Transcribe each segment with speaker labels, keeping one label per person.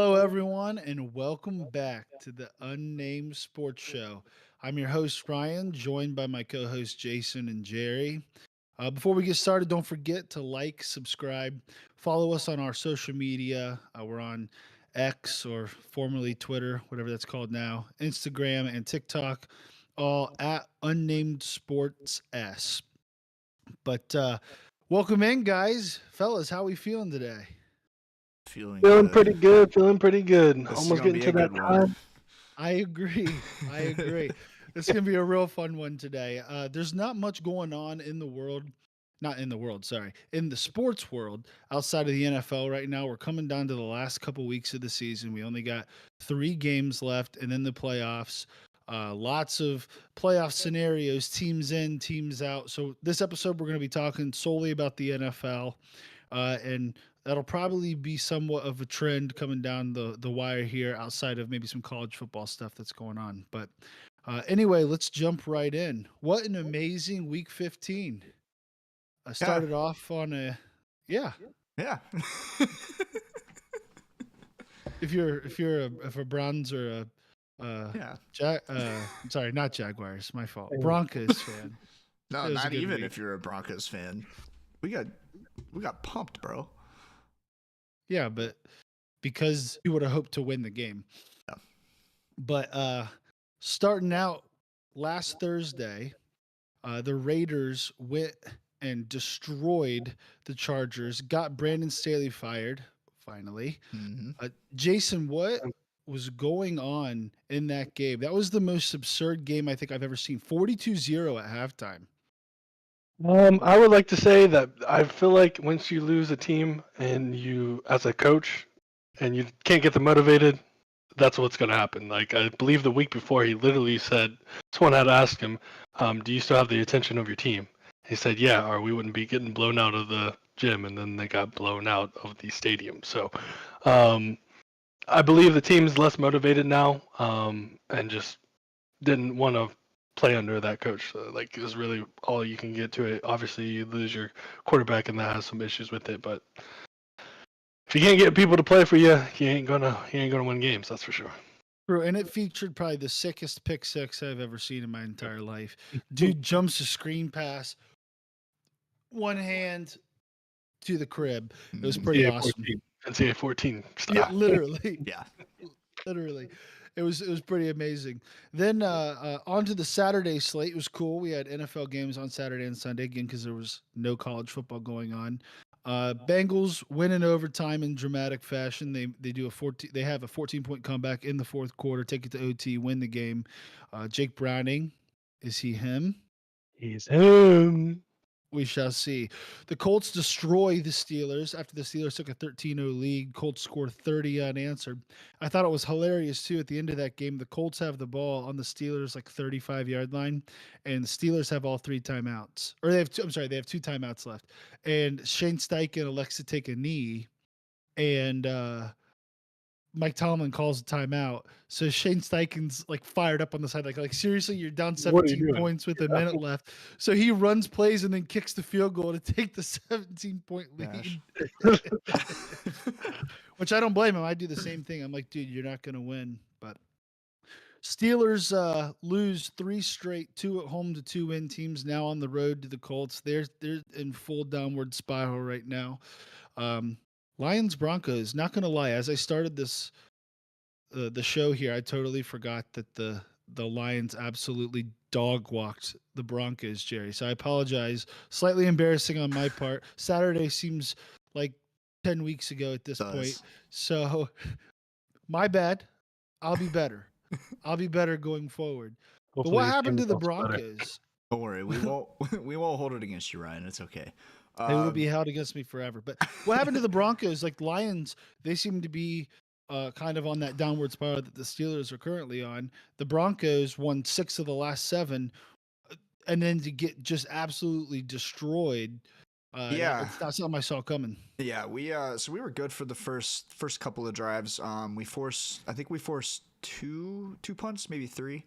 Speaker 1: Hello, everyone, and welcome back to the Unnamed Sports Show. I'm your host, Ryan, joined by my co hosts, Jason and Jerry. Before we get started, don't forget to like, subscribe, follow us on our social media. We're on X or formerly Twitter, whatever that's called now, Instagram and TikTok, all at Unnamed Sports S. But welcome in, guys. Fellas, how we feeling today?
Speaker 2: Feeling
Speaker 3: Feeling
Speaker 2: good.
Speaker 3: pretty good. Feeling pretty good.
Speaker 2: This is
Speaker 3: Almost
Speaker 2: gonna
Speaker 3: getting
Speaker 2: be
Speaker 3: to
Speaker 2: a
Speaker 3: that
Speaker 2: good one.
Speaker 3: time.
Speaker 1: I agree. I agree. It's going to be a real fun one today. There's not much going on in the world, not in the world, sorry, in the sports world outside of the NFL right now. We're coming down to the last couple weeks of the season. We only got 3 games left and then the playoffs. Lots of playoff scenarios, teams in, teams out. So, this episode, we're going to be talking solely about the NFL. And that'll probably be somewhat of a trend coming down the wire here outside of maybe some college football stuff that's going on. But anyway, let's jump right in. What an amazing week 15. I
Speaker 2: Yeah,
Speaker 1: started off on a yeah.
Speaker 2: yeah.
Speaker 1: If a Browns or a
Speaker 2: Yeah.
Speaker 1: sorry, not Jaguars, my fault.
Speaker 3: Yeah.
Speaker 1: Broncos fan.
Speaker 2: No,
Speaker 1: It was a
Speaker 2: not
Speaker 1: good
Speaker 2: even
Speaker 1: week.
Speaker 2: if you're a Broncos fan. We got we got pumped, bro.
Speaker 1: Yeah, but because you would have hoped to win the game.
Speaker 2: Yeah.
Speaker 1: But starting out last Thursday, the Raiders went and destroyed the Chargers, got Brandon Staley fired, finally.
Speaker 2: hmm
Speaker 1: Jason, what was going on in that game? That was the most absurd game I think I've ever seen. 42-0 at halftime.
Speaker 3: I would like to say that I feel like once you lose a team and you, as a coach, and you can't get them motivated, that's what's going to happen. Like I believe the week before, he literally said, someone had asked him, "Do you still have the attention of your team?" He said, "Yeah, or we wouldn't be getting blown out of the gym." And then they got blown out of the stadium. So, um, I believe the team's less motivated now, and just didn't want to play under that coach. Like is really all you can get to it. Obviously, you lose your quarterback, and that has some issues with it. But if you can't get people to play for you, you ain't gonna win games. That's for sure.
Speaker 1: Bro, and it featured probably the sickest pick six I've ever seen in my entire life. Dude jumps a screen pass, one hand to the crib. It was pretty
Speaker 3: NCAA
Speaker 1: awesome.
Speaker 3: 14, NCAA 14 style.
Speaker 1: Yeah, literally.
Speaker 2: Yeah.
Speaker 1: Literally. It was pretty amazing. Then on to the Saturday slate. It was cool. We had NFL games on Saturday and Sunday again because there was no college football going on. Bengals win in overtime in dramatic fashion. They do a 14. They have a 14-point comeback in the fourth quarter, take it to OT, win the game. Jake Browning, is he him?
Speaker 3: He's him.
Speaker 1: We shall see. The Colts destroy the Steelers after the Steelers took a 13-0 lead. Colts scored 30 unanswered. I thought it was hilarious too. At the end of that game, the Colts have the ball on the Steelers like 35-yard line, and the Steelers have all 3 timeouts. Or they have two, I'm sorry, they have 2 timeouts left. And Shane Steichen elects to take a knee, and Mike Tomlin calls a timeout. So Shane Steichen's like fired up on the side, like seriously, you're down
Speaker 3: What are you
Speaker 1: 17
Speaker 3: doing?
Speaker 1: points with a minute left. So he runs plays and then kicks the field goal to take the 17-point
Speaker 2: Gosh.
Speaker 1: lead. Which I don't blame him. I do the same thing. I'm like, dude, you're not gonna win. But Steelers lose 3 straight, 2 at home to 2 win teams. Now on the road to the Colts. They're in full downward spiral right now. Um, Lions Broncos. Not gonna lie, as I started the show here, I totally forgot that the Lions absolutely dog walked the Broncos, Jerry. So I apologize. Slightly embarrassing on my part. Saturday seems like 10 weeks ago at this point.
Speaker 2: Does.
Speaker 1: So my bad. I'll be better. I'll be better going forward. But
Speaker 3: Hopefully
Speaker 1: what
Speaker 3: his
Speaker 1: happened
Speaker 3: team
Speaker 1: to the
Speaker 3: does better.
Speaker 1: Broncos?
Speaker 2: Don't worry, we won't we won't hold it against you, Ryan. It's okay.
Speaker 1: They will
Speaker 2: Um,
Speaker 1: be held against me forever. But what happened to the Broncos? Like Lions, they seem to be kind of on that downward spiral that the Steelers are currently on. The Broncos won 6 of the last 7, and then to get just absolutely destroyed.
Speaker 2: Yeah.
Speaker 1: It's not something I saw coming.
Speaker 2: Yeah, so we were good for the first couple of drives. I think we forced two punts, maybe 3.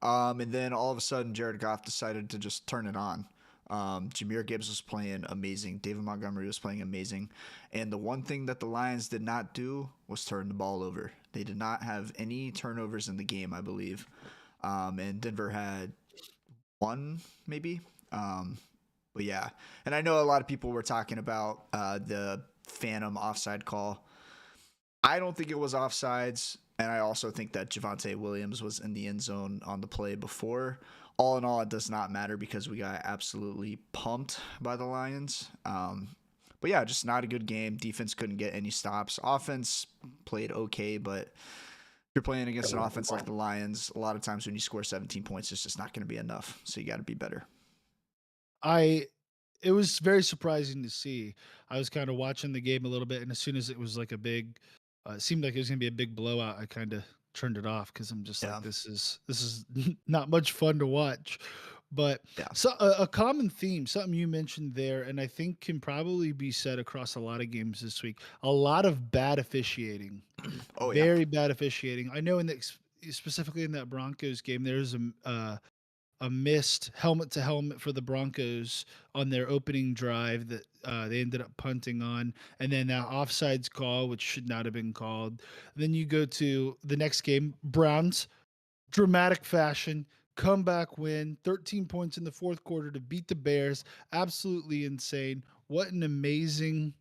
Speaker 2: And then all of a sudden Jared Goff decided to just turn it on. Jahmyr Gibbs was playing amazing. David Montgomery was playing amazing. And the one thing that the Lions did not do was turn the ball over. They did not have any turnovers in the game, I believe. And Denver had one, maybe. But yeah. And I know a lot of people were talking about the phantom offside call. I don't think it was offsides. And I also think that Javonte Williams was in the end zone on the play before. All in all, it does not matter because we got absolutely pumped by the Lions. But yeah, just not a good game. Defense couldn't get any stops. Offense played okay, but if you're playing against an offense like the Lions, a lot of times when you score 17 points, it's just not going to be enough. So you got to be better.
Speaker 1: It was very surprising to see. I was kind of watching the game a little bit, and as soon as it was like a big, it seemed like it was gonna be a big blowout. I kind of turned it off because I'm just
Speaker 2: Yeah.
Speaker 1: like, this is not much fun to watch. But
Speaker 2: Yeah.
Speaker 1: so a common theme, something you mentioned there, and I think can probably be said across a lot of games this week. A lot of bad officiating,
Speaker 2: Oh, yeah.
Speaker 1: very bad officiating. I know specifically in that Broncos game, there's a missed helmet to helmet for the Broncos on their opening drive that they ended up punting on, and then that offsides call, which should not have been called. Then you go to the next game, Browns, dramatic fashion, comeback win, 13 points in the fourth quarter to beat the Bears. Absolutely insane. What an amazing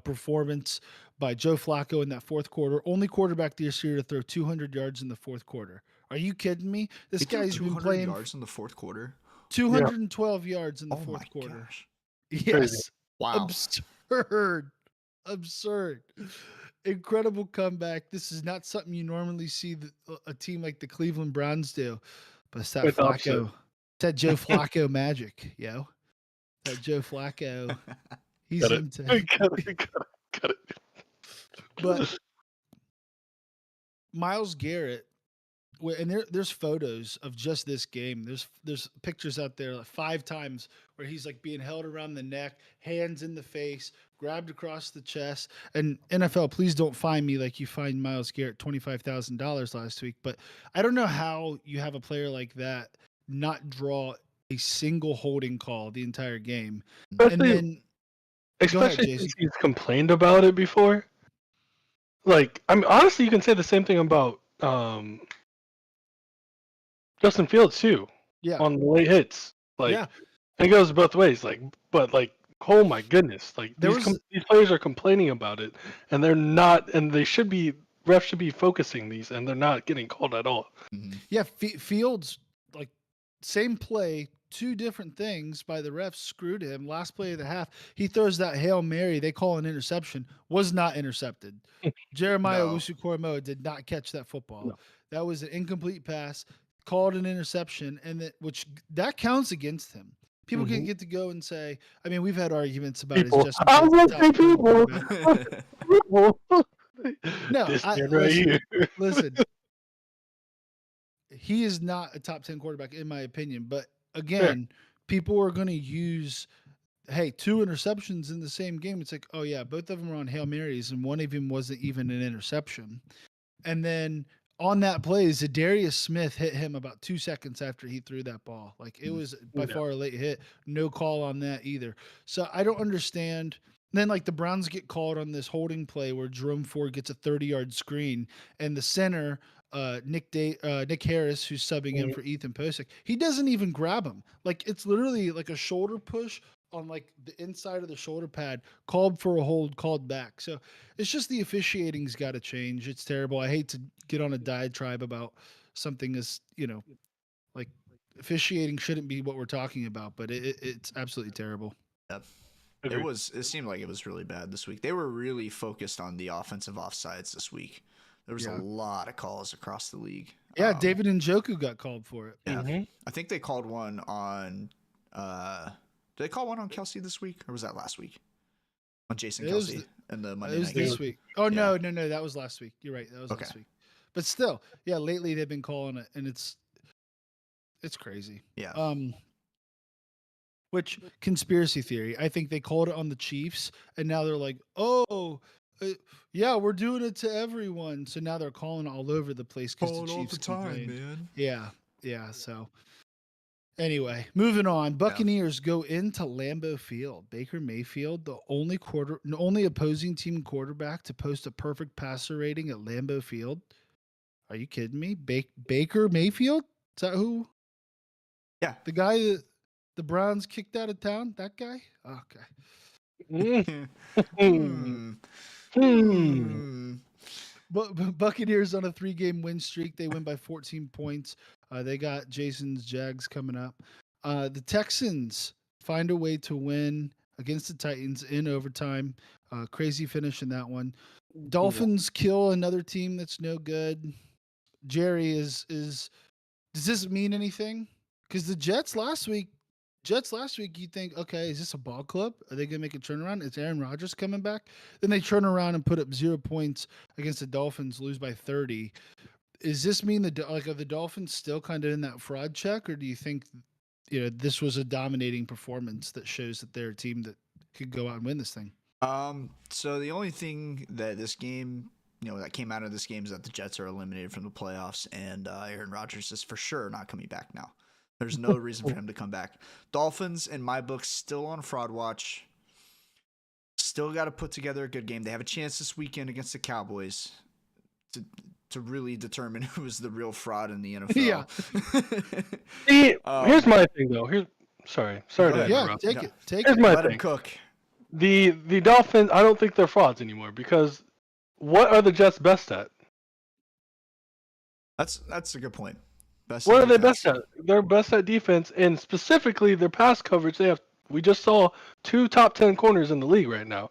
Speaker 1: performance by Joe Flacco in that fourth quarter. Only quarterback this year to throw 200 yards in the fourth quarter. Are you kidding me? This
Speaker 2: He threw
Speaker 1: guy's been
Speaker 2: 200
Speaker 1: playing
Speaker 2: yards in the fourth quarter.
Speaker 1: 212 yards in the
Speaker 2: Oh my
Speaker 1: fourth quarter.
Speaker 2: gosh.
Speaker 1: Yes.
Speaker 2: Wow.
Speaker 1: Absurd. Absurd. Incredible comeback. This is not something you normally see a team like the Cleveland Browns do, but it's that
Speaker 3: With
Speaker 1: Flacco. It's that Joe Flacco magic, yo. That Joe Flacco. He's
Speaker 3: Got it.
Speaker 1: into
Speaker 3: Got it.
Speaker 1: But Myles Garrett, and there's photos of just this game. There's pictures out there like 5 times where he's like being held around the neck, hands in the face, grabbed across the chest. And NFL, please don't find me like you fined Myles Garrett $25,000 last week. But I don't know how you have a player like that not draw a single holding call the entire game. And then go ahead,
Speaker 3: Especially
Speaker 1: Jason.
Speaker 3: since he's complained about it before. Like, I mean, honestly, you can say the same thing about Justin Fields too.
Speaker 1: Yeah.
Speaker 3: On the late hits. Like,
Speaker 1: Yeah.
Speaker 3: it goes both ways. Like, but like, oh my goodness! Like
Speaker 1: There
Speaker 3: these players are complaining about it, and they're not, and they should be. Refs should be focusing these, and they're not getting called at all.
Speaker 2: Mhm.
Speaker 1: Yeah, Fields, like, same play, 2 different things by the refs screwed him. Last play of the half, he throws that Hail Mary, they call an interception, was not intercepted. Jeremiah
Speaker 2: No.
Speaker 1: Owusu-Koramoah did not catch that football.
Speaker 3: No.
Speaker 1: That was an incomplete pass, called an interception, and that counts against him. People can get to go and say, I mean, we've had arguments about
Speaker 3: People.
Speaker 1: his Justin
Speaker 3: I
Speaker 1: Fields
Speaker 3: won't
Speaker 1: top
Speaker 3: say
Speaker 1: 10
Speaker 3: people.
Speaker 1: quarterback.
Speaker 3: People.
Speaker 1: No,
Speaker 3: This man right here.
Speaker 1: listen. He is not a top 10 quarterback in my opinion, but again, people are going to use, hey, 2 interceptions in the same game. It's like, oh yeah, both of them were on Hail Marys and one of them wasn't even an interception. And then on that play, Zadarius Smith hit him about 2 seconds after he threw that ball. Like, it was by far a late hit. No call on that either. So I don't understand. Then like the Browns get called on this holding play where Jerome Ford gets a 30-yard screen and the center Nick Harris, who's subbing in for Ethan Posick, he doesn't even grab him. Like, it's literally like a shoulder push on like the inside of the shoulder pad, called for a hold, called back. So it's just the officiating's got to change. It's terrible. I hate to get on a diatribe about something as, like, officiating shouldn't be what we're talking about, but it's absolutely terrible.
Speaker 2: Yep.
Speaker 3: Agreed.
Speaker 2: It seemed like it was really bad this week. They were really focused on the offensive offsides this week. There was a lot of calls across the league.
Speaker 1: Yeah, David Njoku got called for it.
Speaker 2: Yeah. I think they called one on did they call one on Kelsey this week, or was that last week? On Jason Kelsey and the Monday
Speaker 1: It was
Speaker 2: night
Speaker 1: this
Speaker 2: game?
Speaker 1: week. Oh, no, that was last week. You're right. That was
Speaker 2: Okay.
Speaker 1: last week. But still, yeah, lately they've been calling it, and it's crazy.
Speaker 2: Yeah.
Speaker 1: Which, conspiracy theory, I think they called it on the Chiefs, and now they're like, oh, yeah, we're doing it to everyone. So now they're calling all over the place because the Chiefs complained.
Speaker 2: man.
Speaker 1: Yeah. So Anyway, moving on. Buccaneers go into Lambeau Field. Baker Mayfield, the only opposing team quarterback to post a perfect passer rating at Lambeau Field. Are you kidding me? Baker Mayfield? Is that who?
Speaker 2: Yeah.
Speaker 1: The guy that the Browns kicked out of town? That guy? Okay.
Speaker 2: Hmm. Hmm.
Speaker 1: But Buccaneers on a 3-game win streak. They win by 14 points. They got Jason's Jags coming up. The Texans find a way to win against the Titans in overtime. Crazy finish in that one. Dolphins kill another team that's no good. Jerry is. Does this mean anything? Because the Jets last week, you think, okay, is this a ball club? Are they gonna make a turnaround? Is Aaron Rodgers coming back? Then they turn around and put up 0 points against the Dolphins, lose by 30. Does this mean are the Dolphins still kind of in that fraud check, or do you think this was a dominating performance that shows that they're a team that could go out and win this thing?
Speaker 2: So the only thing that this game, that came out of this game is that the Jets are eliminated from the playoffs, and Aaron Rodgers is for sure not coming back now. There's no reason for him to come back. Dolphins, in my book, still on fraud watch. Still got to put together a good game. They have a chance this weekend against the Cowboys to really determine who is the real fraud in the NFL.
Speaker 3: Yeah. See, here's my thing though. Sorry to interrupt.
Speaker 1: Take it.
Speaker 3: Here's my
Speaker 2: Let
Speaker 3: thing.
Speaker 2: him cook.
Speaker 3: The Dolphins, I don't think they're frauds anymore because what are the Jets best at?
Speaker 2: That's a good point.
Speaker 3: What are they best at? They're best at defense, and specifically their pass coverage. We just saw 2 top 10 corners in the league right now.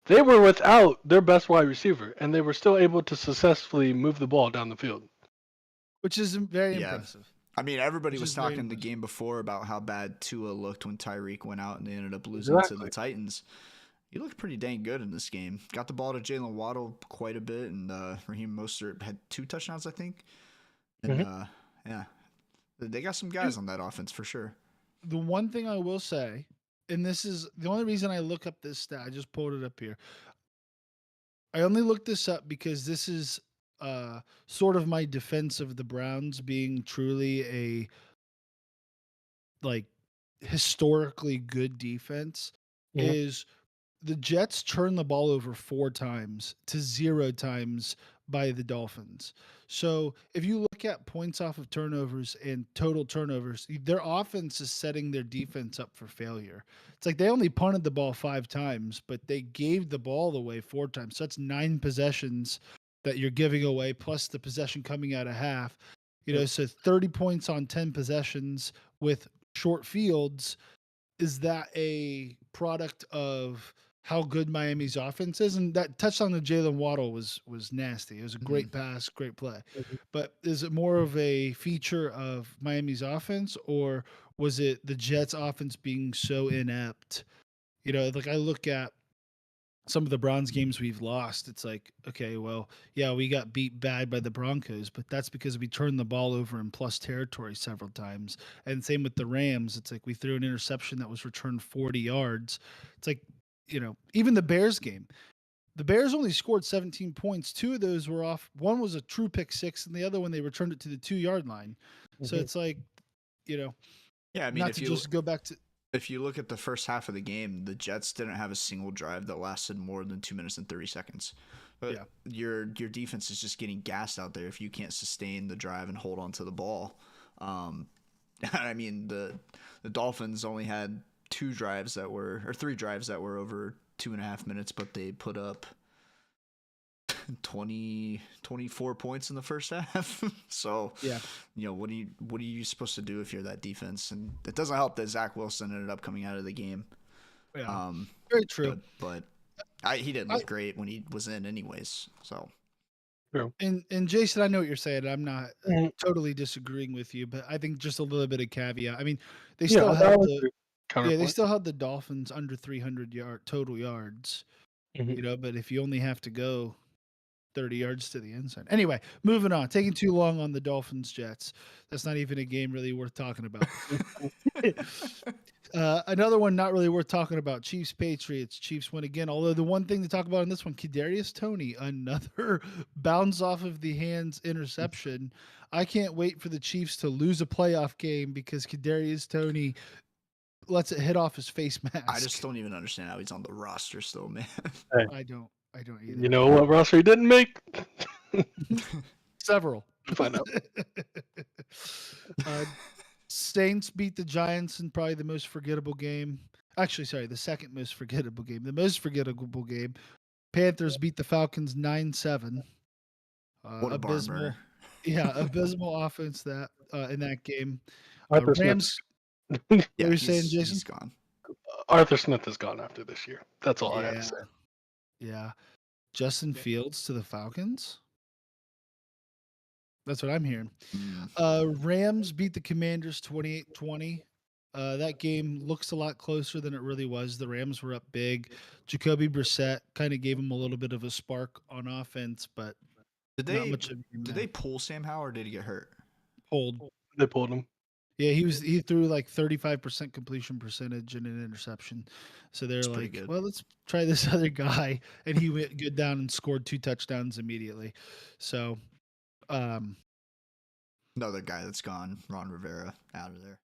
Speaker 3: They were without their best wide receiver, and they were still able to successfully move the ball down the field,
Speaker 1: which is very impressive.
Speaker 2: I mean, everybody was talking the game before about how bad Tua looked when Tyreek went out and they ended up losing to the Titans. He looked pretty dang good in this game. Got the ball to Jalen Waddle quite a bit, and Raheem Mostert had 2 touchdowns, I think. And yeah, they got some guys on that offense for sure.
Speaker 1: The one thing I will say, and this is the only reason I look up this stat, I just pulled it up here. I only looked this up because this is sort of my defense of the Browns being truly a historically good defense. Is the Jets turn the ball over 4 times to 0 times by the Dolphins. So if you look at points off of turnovers and total turnovers, their offense is setting their defense up for failure. It's like they only punted the ball 5 times, but they gave the ball away 4 times. So that's 9 possessions that you're giving away, plus the possession coming out of half. So 30 points on 10 possessions with short fields. Is that a product of how good Miami's offense is? And that touchdown to Jalen Waddle was nasty. It was a great pass, great play. But is it more of a feature of Miami's offense, or was it the Jets' offense being so inept? I look at some of the Browns games we've lost. It's like, okay, well, yeah, we got beat bad by the Broncos, but that's because we turned the ball over in plus territory several times. And same with the Rams. It's like we threw an interception that was returned 40 yards. It's like, even the Bears game. The Bears only scored 17 points. 2 of those were off. One was a true pick 6, and the other one they returned it to the 2-yard line. So it's like,
Speaker 2: yeah, I mean,
Speaker 1: not to just go back to.
Speaker 2: If you look at the first half of the game, the Jets didn't have a single drive that lasted more than 2 minutes and 30 seconds. But your defense is just getting gassed out there if you can't sustain the drive and hold on to the ball. I mean, the Dolphins only had 3 drives that were over 2.5 minutes, but they put up 24 points in the first half. So what are you supposed to do if you're that defense? And it doesn't help that Zach Wilson ended up coming out of the game.
Speaker 1: Very true.
Speaker 2: But he didn't look great when he was in anyways. So
Speaker 1: and Jason, I know what you're saying. I'm not totally disagreeing with you, but I think just a little bit of caveat. I mean, they still held the Dolphins under 300 total yards. But if you only have to go 30 yards to the inside. Anyway, moving on. Taking too long on the Dolphins Jets. That's not even a game really worth talking about. Another one not really worth talking about. Chiefs Patriots. Chiefs win again. Although the one thing to talk about in this one, Kadarius Toney, another bounce off of the hands interception. I can't wait for the Chiefs to lose a playoff game because Kadarius Toney lets it hit off his face mask.
Speaker 2: I just don't even understand how he's on the roster still, man.
Speaker 3: Hey,
Speaker 1: I don't either.
Speaker 3: you know what roster he didn't make?
Speaker 1: Several.
Speaker 3: Find out.
Speaker 1: Saints beat the Giants in probably the most forgettable game. Actually, sorry, the second most forgettable game. The most forgettable game. Panthers beat the Falcons 9-7.
Speaker 2: What a barn
Speaker 1: Abysmal.
Speaker 2: burner.
Speaker 1: Yeah, abysmal offense that in that game.
Speaker 3: Arthur
Speaker 1: Rams.
Speaker 3: Smith.
Speaker 1: What
Speaker 2: Yeah,
Speaker 1: were you saying, Jason?
Speaker 2: he's gone.
Speaker 3: Arthur Smith is gone after this year. That's all I have to
Speaker 1: Yeah.
Speaker 3: say.
Speaker 1: Yeah. Justin Fields to the Falcons. That's what I'm hearing. Rams beat the Commanders 28-20. That game looks a lot closer than it really was. The Rams were up big. Jacoby Brissett kind of gave them a little bit of a spark on offense, but
Speaker 2: Did
Speaker 1: not
Speaker 2: they
Speaker 1: much of a game
Speaker 2: did
Speaker 1: there.
Speaker 2: they pull Sam Howell or did he get hurt?
Speaker 1: Pulled.
Speaker 3: They pulled him.
Speaker 1: Yeah, he threw like 35% completion percentage and an interception. So they're
Speaker 2: That's pretty
Speaker 1: like,
Speaker 2: good.
Speaker 1: well, let's try this other guy, and he went good down and scored 2 touchdowns immediately. So,
Speaker 2: Another guy that's gone, Ron Rivera, out of there.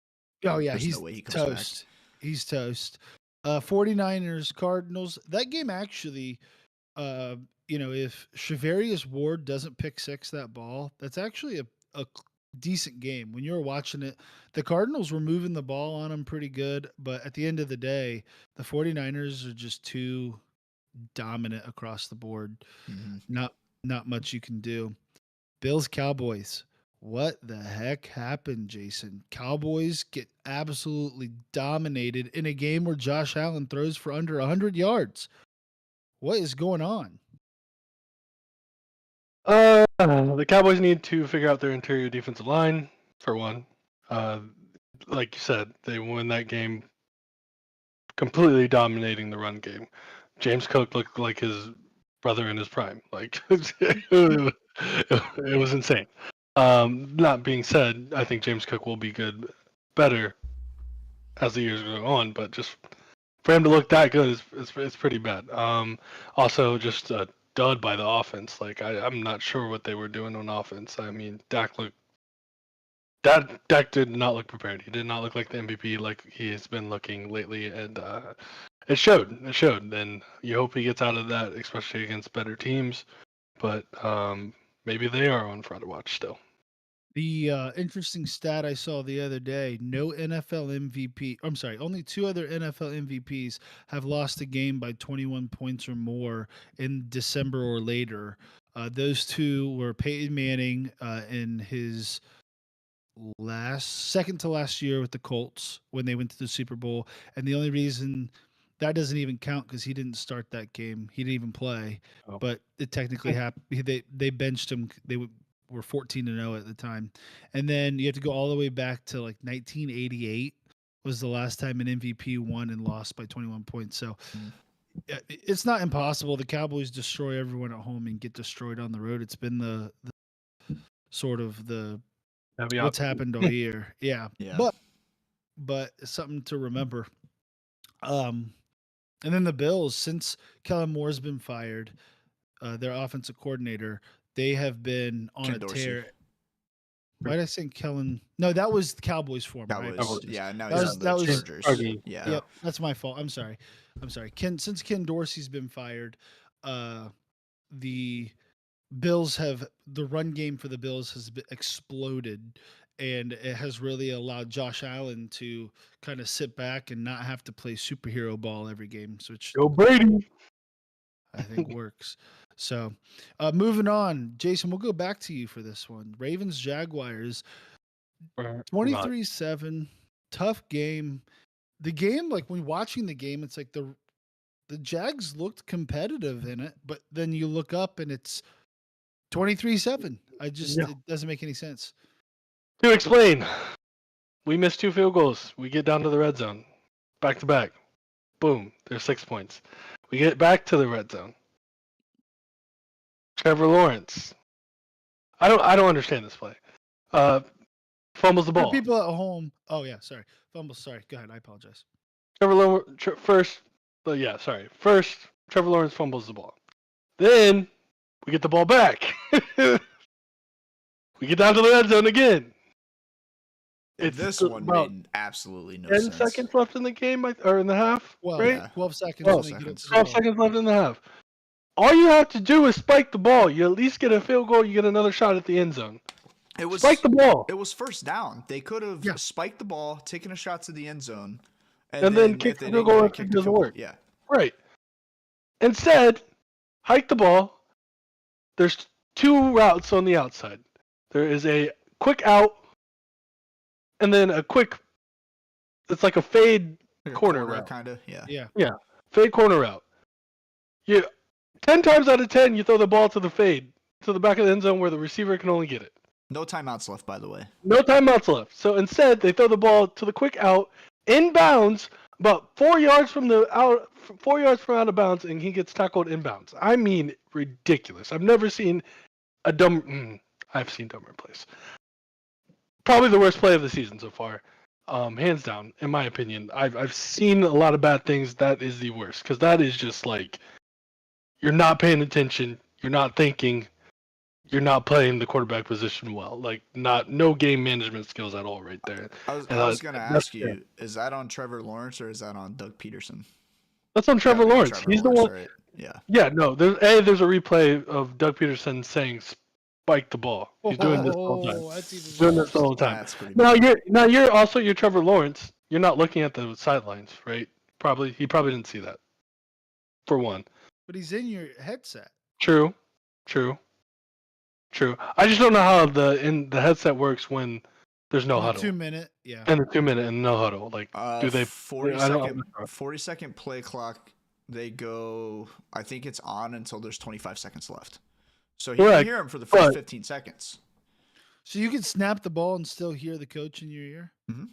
Speaker 1: oh yeah,
Speaker 2: There's
Speaker 1: he's
Speaker 2: no way he comes back.
Speaker 1: toast. He's toast. 49ers Cardinals. That game actually, if Shavarius Ward doesn't pick six that ball, that's actually a decent game. When you were watching it, the Cardinals were moving the ball on them pretty good, but at the end of the day, the 49ers are just too dominant across the board.
Speaker 2: Mhm.
Speaker 1: Not much you can do. Bills Cowboys. What the heck happened, Jason? Cowboys get absolutely dominated in a game where Josh Allen throws for under 100 yards. What is going on?
Speaker 3: The Cowboys need to figure out their interior defensive line, for one. Like you said, they won that game completely dominating the run game. James Cook looked like his brother in his prime. Like it was insane. Not being said, I think James Cook will be better as the years go on, but just for him to look that good is pretty bad. Also, just a dud by the offense. Like I'm not sure what they were doing on offense. I mean, Dak did not look prepared. He did not look like the MVP like he has been looking lately, and it showed. It showed. And you hope he gets out of that, especially against better teams. But maybe they are on front to watch still.
Speaker 1: The interesting stat I saw the other day, no NFL MVP, I'm sorry, only 2 other NFL MVPs have lost a game by 21 points or more in December or later. Those 2 were Peyton Manning in his second to last year with the Colts when they went to the Super Bowl. And the only reason that doesn't even count because he didn't start that game. He didn't even play,
Speaker 3: Oh.
Speaker 1: but it technically happened. They benched him. They were 14-0 at the time. And then you have to go all the way back to like 1988 was the last time an MVP won and lost by 21 points. So it's not impossible. The Cowboys destroy everyone at home and get destroyed on the road. It's been the sort of the what's happened all year. Yeah.
Speaker 2: Yeah.
Speaker 1: But it's something to remember. And then the Bills, since Kellen Moore's been fired, their offensive coordinator, they have been on a tear. Why did I say Kellen? No, that was the Cowboys former.
Speaker 2: Cowboys. Yeah, now
Speaker 1: That
Speaker 2: he's
Speaker 1: was-
Speaker 2: on
Speaker 1: that
Speaker 2: the
Speaker 1: was-
Speaker 2: Chargers. Yeah.
Speaker 1: Yep, that's my fault. I'm sorry. Since Ken Dorsey's been fired, the run game for the Bills has exploded, and it has really allowed Josh Allen to kind of sit back and not have to play superhero ball every game, which
Speaker 3: Go Brady.
Speaker 1: I think works. So, moving on, Jason, we'll go back to you for this one. Ravens Jaguars 23-7, tough game. The game, like when watching the game, it's like the Jags looked competitive in it, but then you look up and it's 23-7. It doesn't make any sense.
Speaker 3: To explain, we missed 2 field goals. We get down to the red zone, back to back. Boom, there's 6 points. We get back to the red zone. Trevor Lawrence. I don't understand this play. Fumbles the
Speaker 1: For
Speaker 3: ball.
Speaker 1: people at home, oh yeah, sorry, fumbles. Sorry, go ahead. I apologize.
Speaker 3: First, Trevor Lawrence fumbles the ball. Then we get the ball back. We get down to the red zone again.
Speaker 2: This one
Speaker 3: about
Speaker 2: made absolutely no
Speaker 3: 10
Speaker 2: sense.
Speaker 3: seconds left in the game, or in the half,
Speaker 1: Well,
Speaker 3: right?
Speaker 2: Yeah.
Speaker 1: 12 seconds
Speaker 3: 12
Speaker 1: when they get up to the
Speaker 3: 12
Speaker 1: ball.
Speaker 3: seconds left in the half. All you have to do is spike the ball. You at least get a field goal. You get another shot at the end zone. Spike the ball.
Speaker 2: It was first down. They could have
Speaker 1: Yeah.
Speaker 2: spiked the ball, taken a shot to the end zone,
Speaker 3: And then kick
Speaker 2: if
Speaker 3: the
Speaker 2: they
Speaker 3: field
Speaker 2: didn't
Speaker 3: goal
Speaker 2: get
Speaker 3: if
Speaker 2: it,
Speaker 3: it
Speaker 2: kick the
Speaker 3: doesn't
Speaker 2: field goal.
Speaker 3: work.
Speaker 2: Yeah.
Speaker 3: Right. Instead, hike the ball. There's 2 routes on the outside. There is a quick out, and then a quick. It's like a fade
Speaker 2: Like a
Speaker 3: corner route.
Speaker 2: kind of. Yeah.
Speaker 1: Yeah.
Speaker 3: Fade corner route. 10 times out of 10, you throw the ball to the fade, to the back of the end zone where the receiver can only get it.
Speaker 2: No timeouts left, by the way.
Speaker 3: No timeouts left. So instead, they throw the ball to the quick out, inbounds, about 4 yards from out of bounds, and he gets tackled inbounds. I mean, ridiculous. I've never seen a I've seen dumber plays. Probably the worst play of the season so far, hands down, in my opinion. I've seen a lot of bad things. That is the worst, because that is just like, you're not paying attention, you're not thinking, you're not playing the quarterback position well. Like, no game management skills at all right there.
Speaker 2: I was going to ask you, is that on Trevor Lawrence or is that on Doug Peterson?
Speaker 3: That's on Trevor Lawrence. He's the one.
Speaker 2: Right? Yeah.
Speaker 3: Yeah, no. There's a replay of Doug Peterson saying spike the ball. He's doing this all the time.
Speaker 1: That's even
Speaker 3: He's doing
Speaker 1: worse.
Speaker 3: this all the time.
Speaker 2: That's pretty
Speaker 3: You're Trevor Lawrence. You're not looking at the sidelines, right? He probably didn't see that. For one.
Speaker 1: But he's in your headset.
Speaker 3: True. I just don't know how the headset works when there's no huddle.
Speaker 1: 2 minute, yeah.
Speaker 3: And the 2 minute and no huddle. Like, do they
Speaker 2: 40-second play clock? They go. I think it's on until there's 25 seconds left. So you can hear him for the first 15 seconds.
Speaker 1: So you can snap the ball and still hear the coach in your ear?
Speaker 2: Mm-hmm.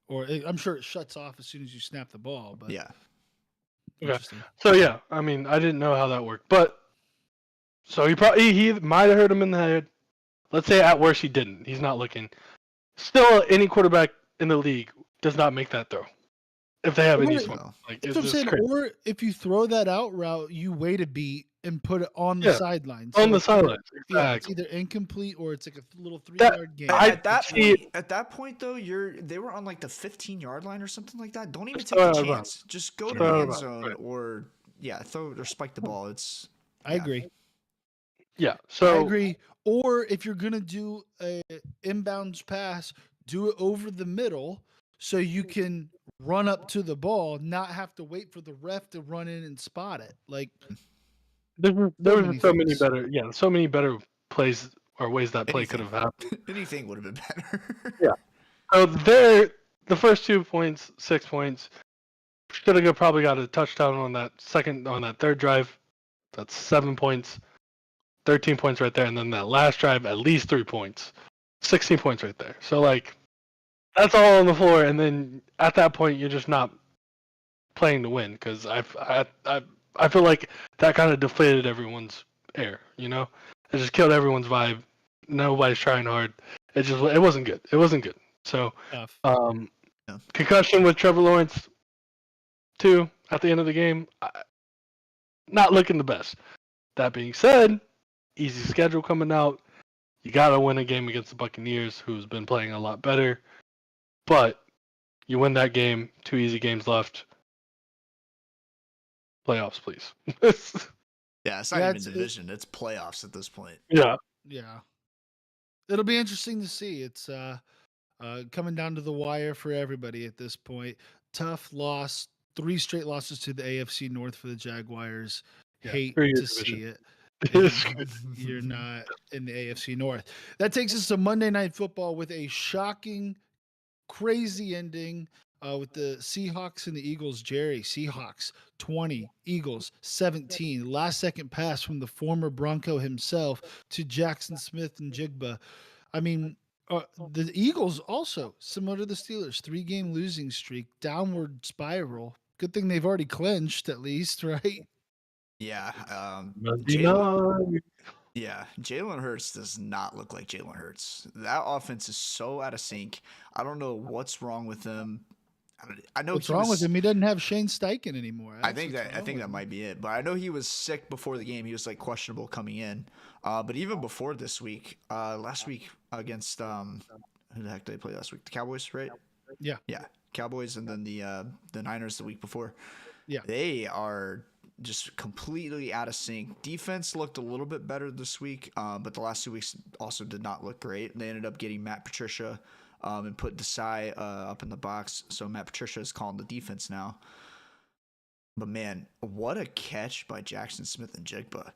Speaker 1: Or I'm sure it shuts off as soon as you snap the ball. But
Speaker 2: yeah.
Speaker 1: Interesting.
Speaker 3: So yeah, I mean, I didn't know how that worked, but so he might have hurt him in the head. Let's say at worst he didn't. He's not looking. Still, any quarterback in the league does not make that throw if they have any swim. Like,
Speaker 1: that's what I'm saying.
Speaker 3: crazy.
Speaker 1: Or if you throw that out route, you wait a beat and put it on the sidelines.
Speaker 3: On the sidelines, exactly.
Speaker 1: Yeah, it's either incomplete or it's like a little 3-yard gain.
Speaker 2: At that point, though, they were on like the 15-yard line or something like that. Don't even take a chance. Just go to the end zone or throw or spike the ball.
Speaker 1: I agree.
Speaker 3: Yeah, so
Speaker 1: I agree. Or if you're gonna do a inbounds pass, do it over the middle so you can run up to the ball, not have to wait for the ref to run in and spot it. Like
Speaker 3: there were so many better plays or ways that play could have happened.
Speaker 2: Anything would have been better.
Speaker 3: Yeah. So the first 2 points, 6 points, should have probably got a touchdown on that third drive. That's 7 points, 13 points right there, and then that last drive, at least 3 points, 16 points right there. So like, that's all on the floor, and then at that point, you're just not playing to win, because I feel like that kind of deflated everyone's air. You know, it just killed everyone's vibe. Nobody's trying hard. It wasn't good. It wasn't good. So, concussion with Trevor Lawrence, too, at the end of the game, not looking the best. That being said, easy schedule coming out. You gotta win a game against the Buccaneers, who's been playing a lot better. But you win that game, 2 easy games left. Playoffs, please.
Speaker 2: Yeah, it's not even division. It's playoffs at this point.
Speaker 3: Yeah.
Speaker 1: Yeah. It'll be interesting to see. It's coming down to the wire for everybody at this point. Tough loss. 3 straight losses to the AFC North for the Jaguars. Hate to see it. You're not in the AFC North. That takes us to Monday Night Football with a shocking, crazy ending with the Seahawks and the Eagles. Jerry, Seahawks 20, Eagles 17. Last second pass from the former Bronco himself to Jackson Smith and Jigba. I mean, the Eagles also, similar to the Steelers, 3-game losing streak, downward spiral. Good thing they've already clinched at least, right?
Speaker 2: Yeah. Jalen Hurts does not look like Jalen Hurts. That offense is so out of sync. I don't know what's wrong with them. I know
Speaker 1: What's
Speaker 2: he
Speaker 1: wrong with
Speaker 2: was.
Speaker 1: him? He doesn't have Shane Steichen anymore.
Speaker 2: I
Speaker 1: That's
Speaker 2: think
Speaker 1: what's
Speaker 2: that
Speaker 1: wrong with him.
Speaker 2: might be it. But I know he was sick before the game. He was like questionable coming in. But even before this week, last week against who the heck did they play last week? The Cowboys, right?
Speaker 1: Yeah,
Speaker 2: Yeah, Cowboys, and then the Niners the week before.
Speaker 1: yeah.
Speaker 2: They are just completely out of sync. Defense looked a little bit better this week, but the last 2 weeks also did not look great. They ended up getting Matt Patricia and put Desai up in the box. So Matt Patricia is calling the defense now. But man, what a catch by Jackson Smith and Jigba.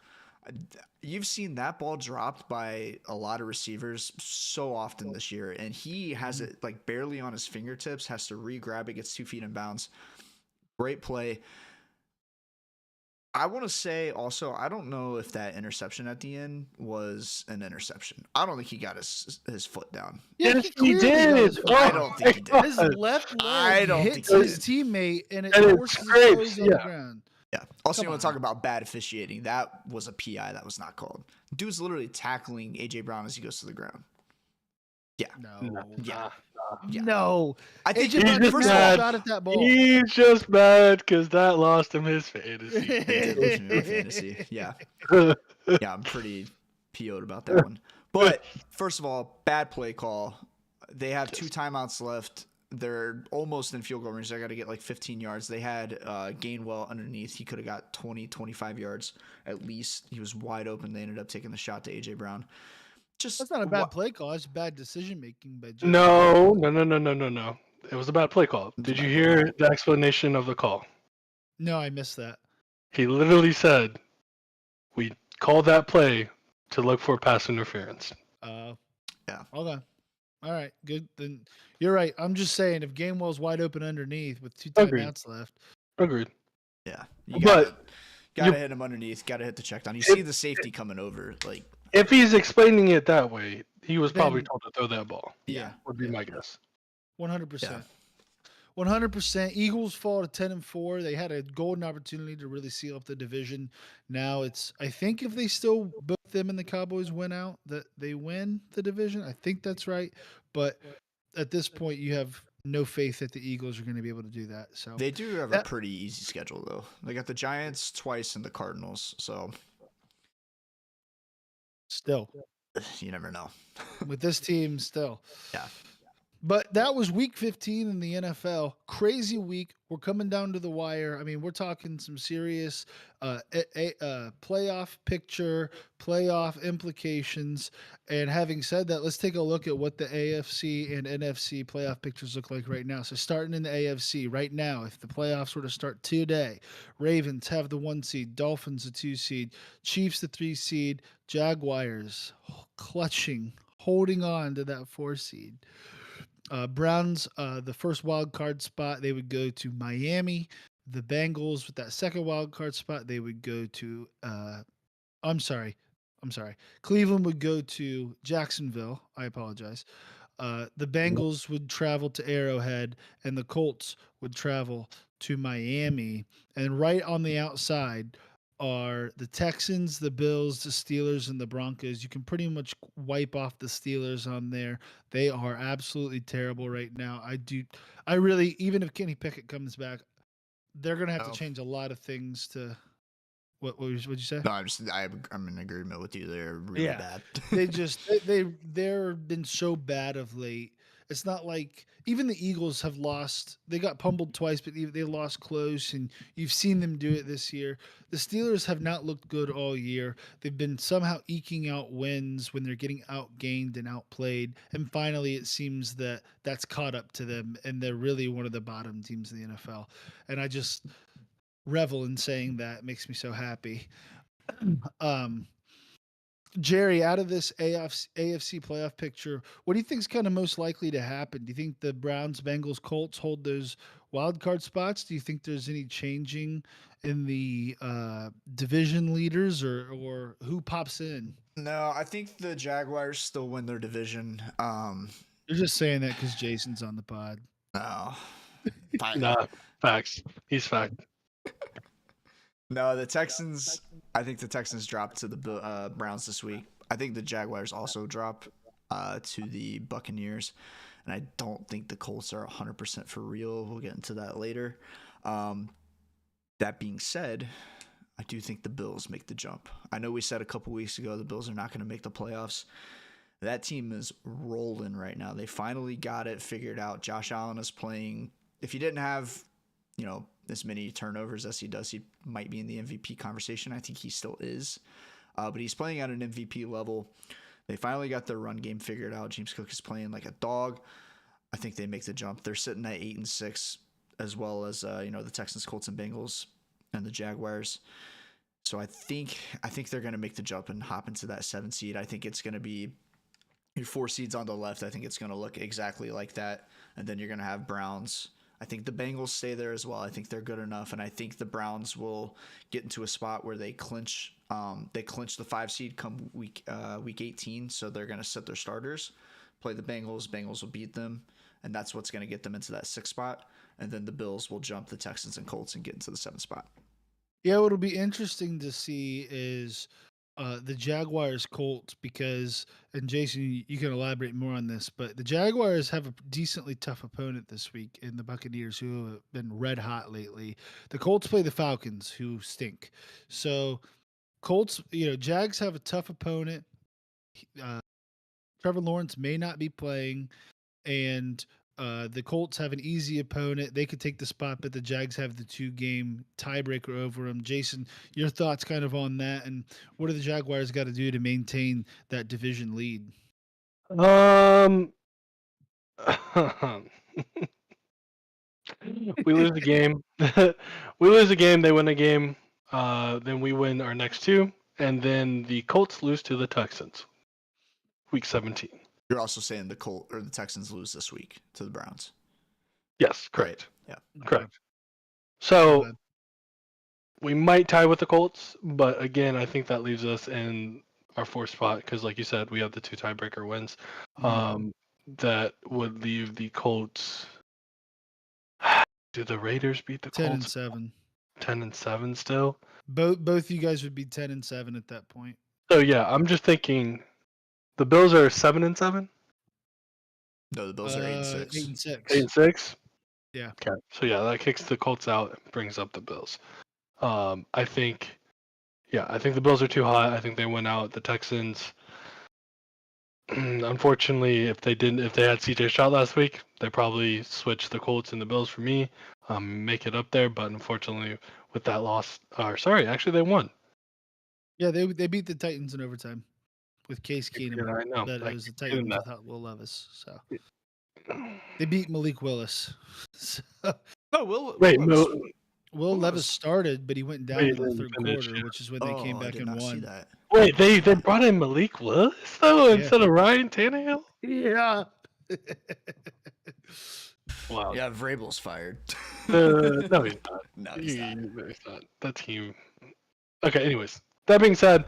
Speaker 2: You've seen that ball dropped by a lot of receivers so often this year, and he has it like barely on his fingertips, has to re-grab it, gets 2 feet in bounds. Great play. I want to say also, I don't know if that interception at the end was an interception. I don't think he got his foot down.
Speaker 1: Yeah,
Speaker 3: Yes,
Speaker 1: he
Speaker 3: he
Speaker 1: clearly got
Speaker 3: did.
Speaker 1: his foot
Speaker 2: I
Speaker 1: down.
Speaker 2: don't think he did.
Speaker 1: His left
Speaker 2: I
Speaker 1: leg
Speaker 2: don't
Speaker 1: hits
Speaker 2: think he
Speaker 1: his
Speaker 2: did.
Speaker 1: teammate and it
Speaker 3: And it
Speaker 1: forces his
Speaker 3: scrapes,
Speaker 1: toes on the
Speaker 3: yeah.
Speaker 1: ground.
Speaker 2: Yeah. Also, you
Speaker 1: Come
Speaker 2: want to talk
Speaker 1: on.
Speaker 2: about bad officiating? That was a PI that was not called. Dude's literally tackling AJ Brown as he goes to the ground. Yeah.
Speaker 1: No.
Speaker 2: Yeah. Yeah.
Speaker 1: No.
Speaker 2: I think
Speaker 1: AJ Brown
Speaker 3: just
Speaker 1: couldn't
Speaker 3: mad.
Speaker 1: have a shot at that ball.
Speaker 3: He's just mad because that lost him his fantasy.
Speaker 2: it did lose me my fantasy. Yeah. Yeah, I'm pretty PO'd about that one. But first of all, bad play call. They have 2 timeouts left. They're almost in field goal range. They got to get like 15 yards. They had Gainwell underneath. He could have got 20, 25 yards at least. He was wide open. They ended up taking the shot to AJ Brown. Just
Speaker 1: That's not a bad play call. It's bad decision making by Jason.
Speaker 3: No. It was a bad play call.
Speaker 2: It was a
Speaker 3: Did you
Speaker 2: bad
Speaker 3: hear the explanation of the call?
Speaker 1: No, I missed that.
Speaker 3: He literally said, "We called that play to look for pass interference."
Speaker 2: Yeah.
Speaker 1: Hold on. All right, good. Then you're right. I'm just saying, if Gainwell's wide open underneath with 2
Speaker 3: Agreed.
Speaker 1: timeouts left,
Speaker 3: Agreed.
Speaker 2: Yeah. You
Speaker 3: But
Speaker 2: gotta
Speaker 3: you-
Speaker 2: hit him underneath. Gotta hit the check down. You see the safety coming over. Like,
Speaker 3: If he's explaining it that way, he was probably
Speaker 1: Then-
Speaker 3: told to throw that ball.
Speaker 2: yeah.
Speaker 3: Would be my guess.
Speaker 1: 100%. 100%. Eagles fall to 10-4. They had a golden opportunity to really seal up the division. Now it's, I think, if they still both them and the Cowboys win out, that they win the division. I think that's right. But at this point, you have no faith that the Eagles are going to be able to do that. So
Speaker 2: They do have a
Speaker 1: That-
Speaker 2: pretty easy schedule, though. They got the Giants twice and the Cardinals. So
Speaker 1: still,
Speaker 2: you never know.
Speaker 1: with this team, still.
Speaker 2: Yeah.
Speaker 1: But that was week 15 in the NFL. Crazy week. We're coming down to the wire. I mean, we're talking some serious playoff picture, playoff implications. And having said that, let's take a look at what the AFC and NFC playoff pictures look like right now. So, starting in the AFC right now, if the playoffs were to start today, Ravens have the 1 seed, Dolphins the 2 seed, Chiefs the 3 seed, Jaguars clutching, holding on to that 4 seed. Browns, the first wild card spot, they would go to Miami. The Bengals with that second wild card spot, they would go to. I'm sorry. Cleveland would go to Jacksonville. I apologize. The Bengals would travel to Arrowhead, and the Colts would travel to Miami. And right on the outside are the Texans, the Bills, the Steelers, and the Broncos. You can pretty much wipe off the Steelers on there. They are absolutely terrible right now. I really, even if Kenny Pickett comes back, they're gonna have
Speaker 2: Oh.
Speaker 1: to change a lot of things to. What'd you say?
Speaker 2: No, I'm in agreement with you. They're really
Speaker 1: Yeah.
Speaker 2: bad.
Speaker 1: They're been so bad of late. It's not like even the Eagles have lost. They got pummeled twice, but they lost close, and you've seen them do it this year. The Steelers have not looked good all year. They've been somehow eking out wins when they're getting outgained and outplayed, and finally it seems that that's caught up to them, and they're really one of the bottom teams in the NFL. And I just revel in saying that. It makes me so happy. Jerry, out of this AFC playoff picture, what do you think is kind of most likely to happen? Do you think the Browns, Bengals, Colts hold those wild card spots? Do you think there's any changing in the division leaders, or who pops in?
Speaker 2: No, I think the Jaguars still win their division.
Speaker 1: You're just saying that because Jason's on the pod.
Speaker 2: No.
Speaker 3: Nah, facts. He's fact.
Speaker 2: No, the Texans. I think the Texans dropped to the Browns this week. I think the Jaguars also drop to the Buccaneers. and I don't think the Colts are 100% for real. We'll get into that later. That being said, I do think the Bills make the jump. I know we said a couple weeks ago the Bills are not going to make the playoffs. That team is rolling right now. They finally got it figured out. Josh Allen is playing. If he didn't have, as many turnovers as he does, he might be in the MVP conversation. I think he still is. But he's playing at an MVP level. They finally got their run game figured out. James Cook is playing like a dog. I think they make the jump. They're sitting at 8-6, as well as the Texans, Colts, and Bengals, and the Jaguars. So I think they're going to make the jump and hop into that 7 seed. I think it's going to be your 4 seeds on the left. I think it's going to look exactly like that. And then you're going to have Browns. I think the Bengals stay there as well. I think they're good enough. And I think the Browns will get into a spot where they clinch the 5 seed come week 18. So they're going to set their starters, play the Bengals. Bengals will beat them. And that's what's going to get them into that 6th spot. And then the Bills will jump the Texans and Colts and get into the 7th spot.
Speaker 1: Yeah, what'll be interesting to see is the Jaguars Colts and Jason, you can elaborate more on this, but the Jaguars have a decently tough opponent this week in the Buccaneers, who have been red hot lately. The Colts play the Falcons, who stink. So Colts, Jags have a tough opponent. Trevor Lawrence may not be playing, and the Colts have an easy opponent. They could take the spot, but the Jags have the 2-game tiebreaker over them. Jason, your thoughts kind of on that, and what do the Jaguars got to do to maintain that division lead?
Speaker 3: We lose a game. We lose a game. They win a game. Then we win our next 2, and then the Colts lose to the Texans. Week 17.
Speaker 2: You're also saying the Texans lose this week to the Browns.
Speaker 3: Yes, correct.
Speaker 2: Right.
Speaker 3: Yeah, correct. So we might tie with the Colts, but again, I think that leaves us in our 4th spot because, like you said, we have the 2 tiebreaker wins. That would leave the Colts. Do the Raiders beat the Colts?
Speaker 1: 10-7.
Speaker 3: 10-7 still.
Speaker 1: Both you guys would be 10-7 at that point.
Speaker 3: So yeah, I'm just thinking. The Bills are 7-7.
Speaker 2: No, the Bills are 8-6.
Speaker 1: 8-6.
Speaker 3: 8-6.
Speaker 1: Yeah.
Speaker 3: Okay. So yeah, that kicks the Colts out and brings up the Bills. I think the Bills are too hot. I think they went out. The Texans. Unfortunately, if they had CJ Stroud last week, they probably switched the Colts and the Bills for me, make it up there. But unfortunately, with that loss, actually they won.
Speaker 1: Yeah, they beat the Titans in overtime with Case Keenum.
Speaker 3: Yeah, I know.
Speaker 1: That it was the Titans without Will Levis. So they beat Malik Willis. Will Levis started, but he went down in the 3rd quarter, which is when they came back and won.
Speaker 3: Wait, they brought in Malik Willis though instead of Ryan Tannehill?
Speaker 1: Yeah.
Speaker 3: Wow.
Speaker 2: Yeah, Vrabel's fired.
Speaker 3: No, he's not.
Speaker 2: No, he's
Speaker 3: not. That team. Okay. Anyways, that being said,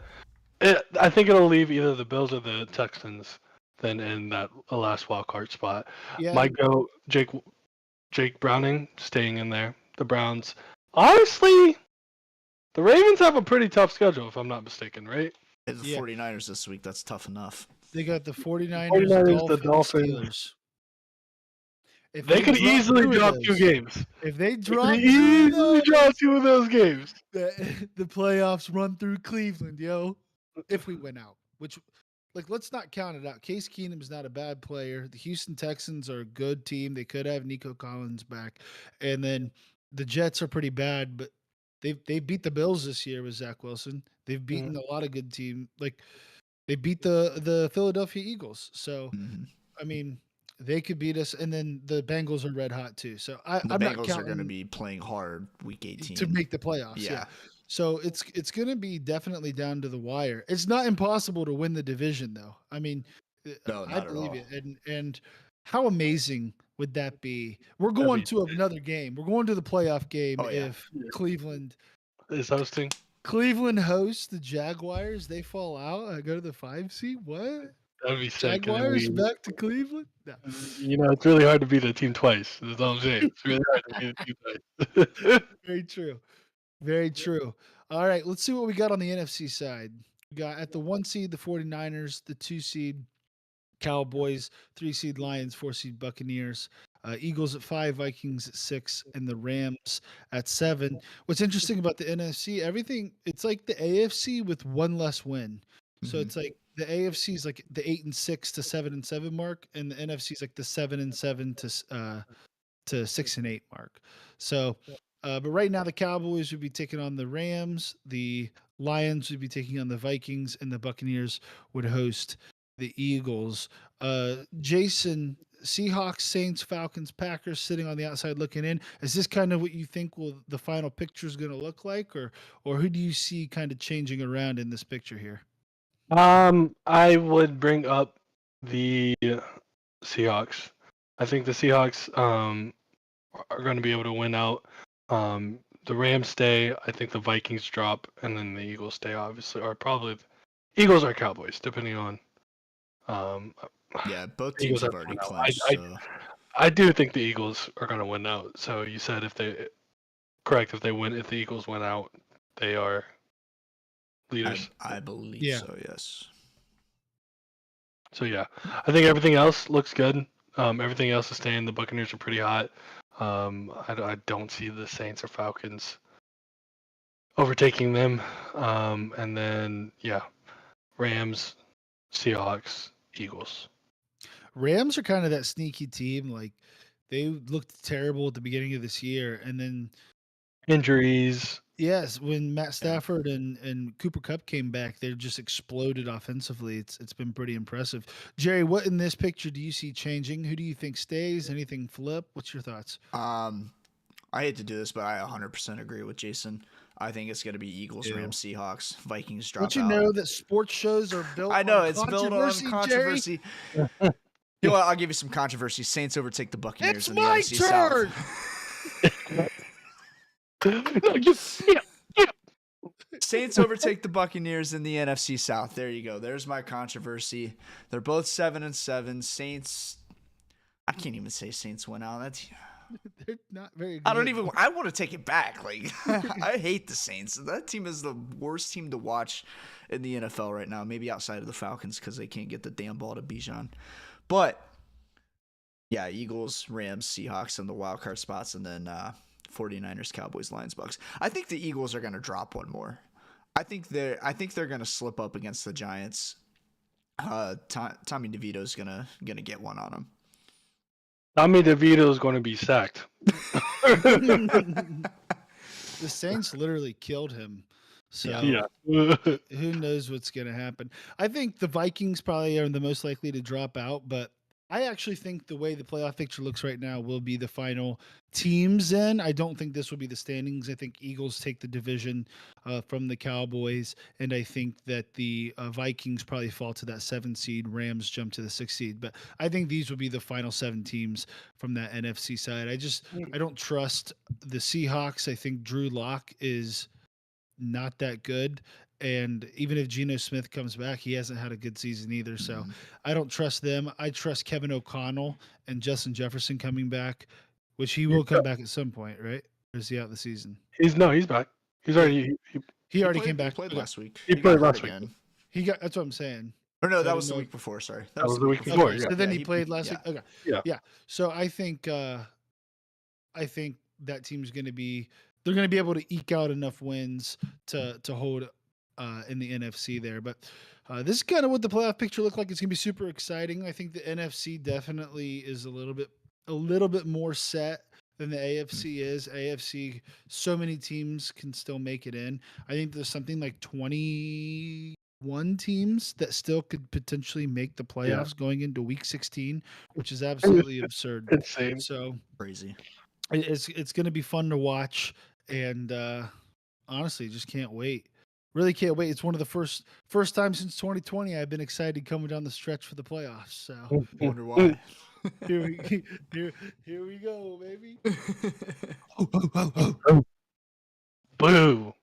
Speaker 3: I think it'll leave either the Bills or the Texans then in that last wild card spot.
Speaker 1: Yeah.
Speaker 3: Might go Jake Browning staying in there. The Browns. Honestly, the Ravens have a pretty tough schedule, if I'm not mistaken, right?
Speaker 2: The 49ers this week. That's tough enough.
Speaker 1: They got the 49ers, the Dolphins.
Speaker 3: If they could easily drop 2 games.
Speaker 1: If they drop
Speaker 3: two of those games.
Speaker 1: The playoffs run through Cleveland, yo. If we win out. Which, let's not count it out. Case Keenum is not a bad player. The Houston Texans are a good team. They could have Nico Collins back. And then the Jets are pretty bad, but they beat the Bills this year with Zach Wilson. They've beaten a lot of good teams. They beat the Philadelphia Eagles. So, I mean, they could beat us. And then the Bengals are red hot too. So I'm not counting.
Speaker 2: The Bengals are going to be playing hard week 18
Speaker 1: to make the playoffs. Yeah. So it's going to be definitely down to the wire. It's not impossible to win the division, though. I mean,
Speaker 2: no,
Speaker 1: I believe it. And how amazing would that be? We're going to another game. We're going to the playoff game if Cleveland
Speaker 3: is hosting.
Speaker 1: Cleveland hosts the Jaguars. They fall out. I go to the 5 seed. What?
Speaker 3: That'd be sick.
Speaker 1: Jaguars back to Cleveland? No.
Speaker 3: It's really hard to beat a team twice. That's all I'm saying. It's really hard to beat a team twice.
Speaker 1: Very true. Very true. All right, let's see what we got on the NFC side. We got at the 1 seed, the 49ers, the 2 seed, Cowboys, 3 seed Lions, 4 seed Buccaneers, Eagles at 5, Vikings at 6, and the Rams at 7. What's interesting about the NFC, everything it's like the AFC with one less win. So
Speaker 2: Mhm.
Speaker 1: it's like the AFC is like the 8-6 to 7-7 mark, and the NFC is like the 7-7 to 6-8 mark. So, but right now the Cowboys would be taking on the Rams, the Lions would be taking on the Vikings, and the Buccaneers would host the Eagles. Jason, Seahawks, Saints, Falcons, Packers sitting on the outside looking in. Is this kind of what you think will the final picture is going to look like, or who do you see kind of changing around in this picture here?
Speaker 3: I would bring up the Seahawks. I think the Seahawks are going to be able to win out. The Rams stay. I think the Vikings drop, and then the Eagles stay. Obviously, or probably Eagles or Cowboys, depending on. Um,
Speaker 2: Yeah, both teams
Speaker 3: Eagles
Speaker 2: have
Speaker 3: have to
Speaker 2: already
Speaker 3: win out.
Speaker 2: clinched,
Speaker 3: I
Speaker 2: so
Speaker 3: I do think the Eagles are going to win out. So you said if they correct if the Eagles win out, they are
Speaker 2: I
Speaker 3: leaders.
Speaker 2: I believe
Speaker 1: Yeah.
Speaker 2: so. Yes.
Speaker 3: So yeah, I think everything else looks good. Everything else is staying. The Buccaneers are pretty hot. I don't see the Saints or Falcons overtaking them. And then yeah, Rams, Seahawks, Eagles.
Speaker 1: Rams are kind of that sneaky team. Like they looked terrible at the beginning of this year, and then
Speaker 3: Injuries.
Speaker 1: yes, when Matt
Speaker 2: Yeah.
Speaker 1: Stafford and Cooper Cup came back, they just exploded offensively. It's been pretty impressive. Jerry, what in this picture do you see changing? Who do you think stays? Anything flip? What's your thoughts?
Speaker 2: I hate to do this, but I 100% agree with Jason. I think it's going to be Eagles,
Speaker 1: Ew.
Speaker 2: Rams, Seahawks, Vikings
Speaker 1: Don't
Speaker 2: drop
Speaker 1: you
Speaker 2: out.
Speaker 1: know that sports shows are built
Speaker 2: I
Speaker 1: on
Speaker 2: know it's built on
Speaker 1: controversy, Jerry?
Speaker 2: controversy. You know what? I'll give you some controversy. Saints overtake the Buccaneers
Speaker 1: It's
Speaker 2: in the
Speaker 1: my
Speaker 2: NFC South.
Speaker 1: turn.
Speaker 3: No, yeah.
Speaker 2: Saints overtake the Buccaneers in the NFC South. There you go. There's my controversy. They're both 7-7. Saints. I can't even say Saints win out. That's.
Speaker 1: They're not very good.
Speaker 2: I don't even. I want to take it back. Like I hate the Saints. That team is the worst team to watch in the NFL right now. Maybe outside of the Falcons because they can't get the damn ball to Bijan. But yeah, Eagles, Rams, Seahawks in the wild card spots, and then 49ers, Cowboys, Lions, Bucks. I think the Eagles are going to drop one more. I think they're going to slip up against the Giants. Tommy DeVito's gonna get one on them.
Speaker 3: Tommy DeVito is going to be sacked.
Speaker 1: The Saints literally killed him. So
Speaker 3: Yeah.
Speaker 1: who knows what's going to happen? I think the Vikings probably are the most likely to drop out, but I actually think the way the playoff picture looks right now will be the final teams in. I don't think this will be the standings. I think Eagles take the division from the Cowboys, and I think that the Vikings probably fall to that 7 seed. Rams jump to the 6 seed, but I think these will be the final 7 teams from that NFC side. I don't trust the Seahawks. I think Drew Lock is not that good. And even if Geno Smith comes back, he hasn't had a good season either. So I don't trust them. I trust Kevin O'Connell and Justin Jefferson coming back, which he will come back at some point, right? Or is he out the season?
Speaker 3: He's back. He's
Speaker 1: Yeah.
Speaker 3: already
Speaker 1: He already
Speaker 2: played,
Speaker 1: came back.
Speaker 2: He played
Speaker 1: Okay.
Speaker 2: last week.
Speaker 3: He
Speaker 2: got
Speaker 3: played
Speaker 2: hurt
Speaker 3: last week.
Speaker 2: again.
Speaker 1: He got. That's what I'm saying.
Speaker 2: Or no,
Speaker 1: So I
Speaker 2: that
Speaker 1: didn't
Speaker 2: was the
Speaker 1: know-
Speaker 2: week before. Sorry,
Speaker 3: That was the week before,
Speaker 1: Okay,
Speaker 3: yeah.
Speaker 1: so then
Speaker 2: Yeah,
Speaker 1: he played last week. Okay.
Speaker 3: Yeah.
Speaker 1: Yeah. So I think that team's going to be they're going to be able to eke out enough wins to hold in the NFC there. But this is kind of what the playoff picture looked like. It's going to be super exciting. I think the NFC definitely is a little bit more set than the AFC is. AFC, so many teams can still make it in. I think there's something like 21 teams that still could potentially make the playoffs going into week 16, which is absolutely absurd.
Speaker 3: Insane.
Speaker 1: So
Speaker 2: crazy.
Speaker 1: it's going to be fun to watch, and honestly, just can't wait. Really can't wait. It's one of the first time since 2020 I've been excited coming down the stretch for the playoffs. So
Speaker 2: Wonder why.
Speaker 1: here we go, baby.
Speaker 3: Boo.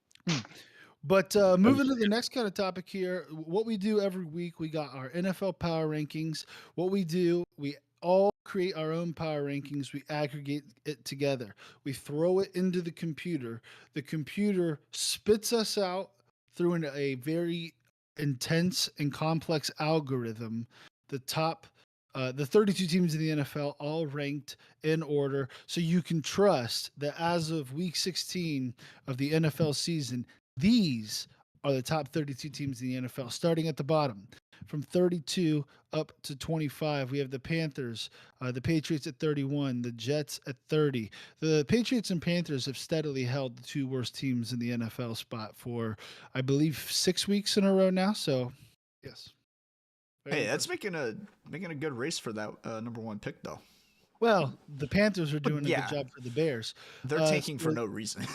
Speaker 1: But moving to the next kind of topic here, what we do every week, we got our NFL power rankings. What we do, we all create our own power rankings. We aggregate it together. We throw it into the computer. The computer spits us out through a very intense and complex algorithm the top, the 32 teams in the NFL, all ranked in order. So you can trust that as of week 16 of the NFL season, these are the top 32 teams in the NFL, starting at the bottom. From 32 up to 25, we have the Panthers, the Patriots at 31, the Jets at 30. The Patriots and Panthers have steadily held the two worst teams in the NFL spot for, I believe, 6 weeks in a row now. So, yes. Very
Speaker 2: Hey, that's
Speaker 1: impressive.
Speaker 2: making a good race for that number one pick, though.
Speaker 1: Well, the Panthers are
Speaker 2: But
Speaker 1: doing a good
Speaker 2: yeah,
Speaker 1: job for the Bears.
Speaker 2: they're tanking for
Speaker 1: So
Speaker 2: no reason.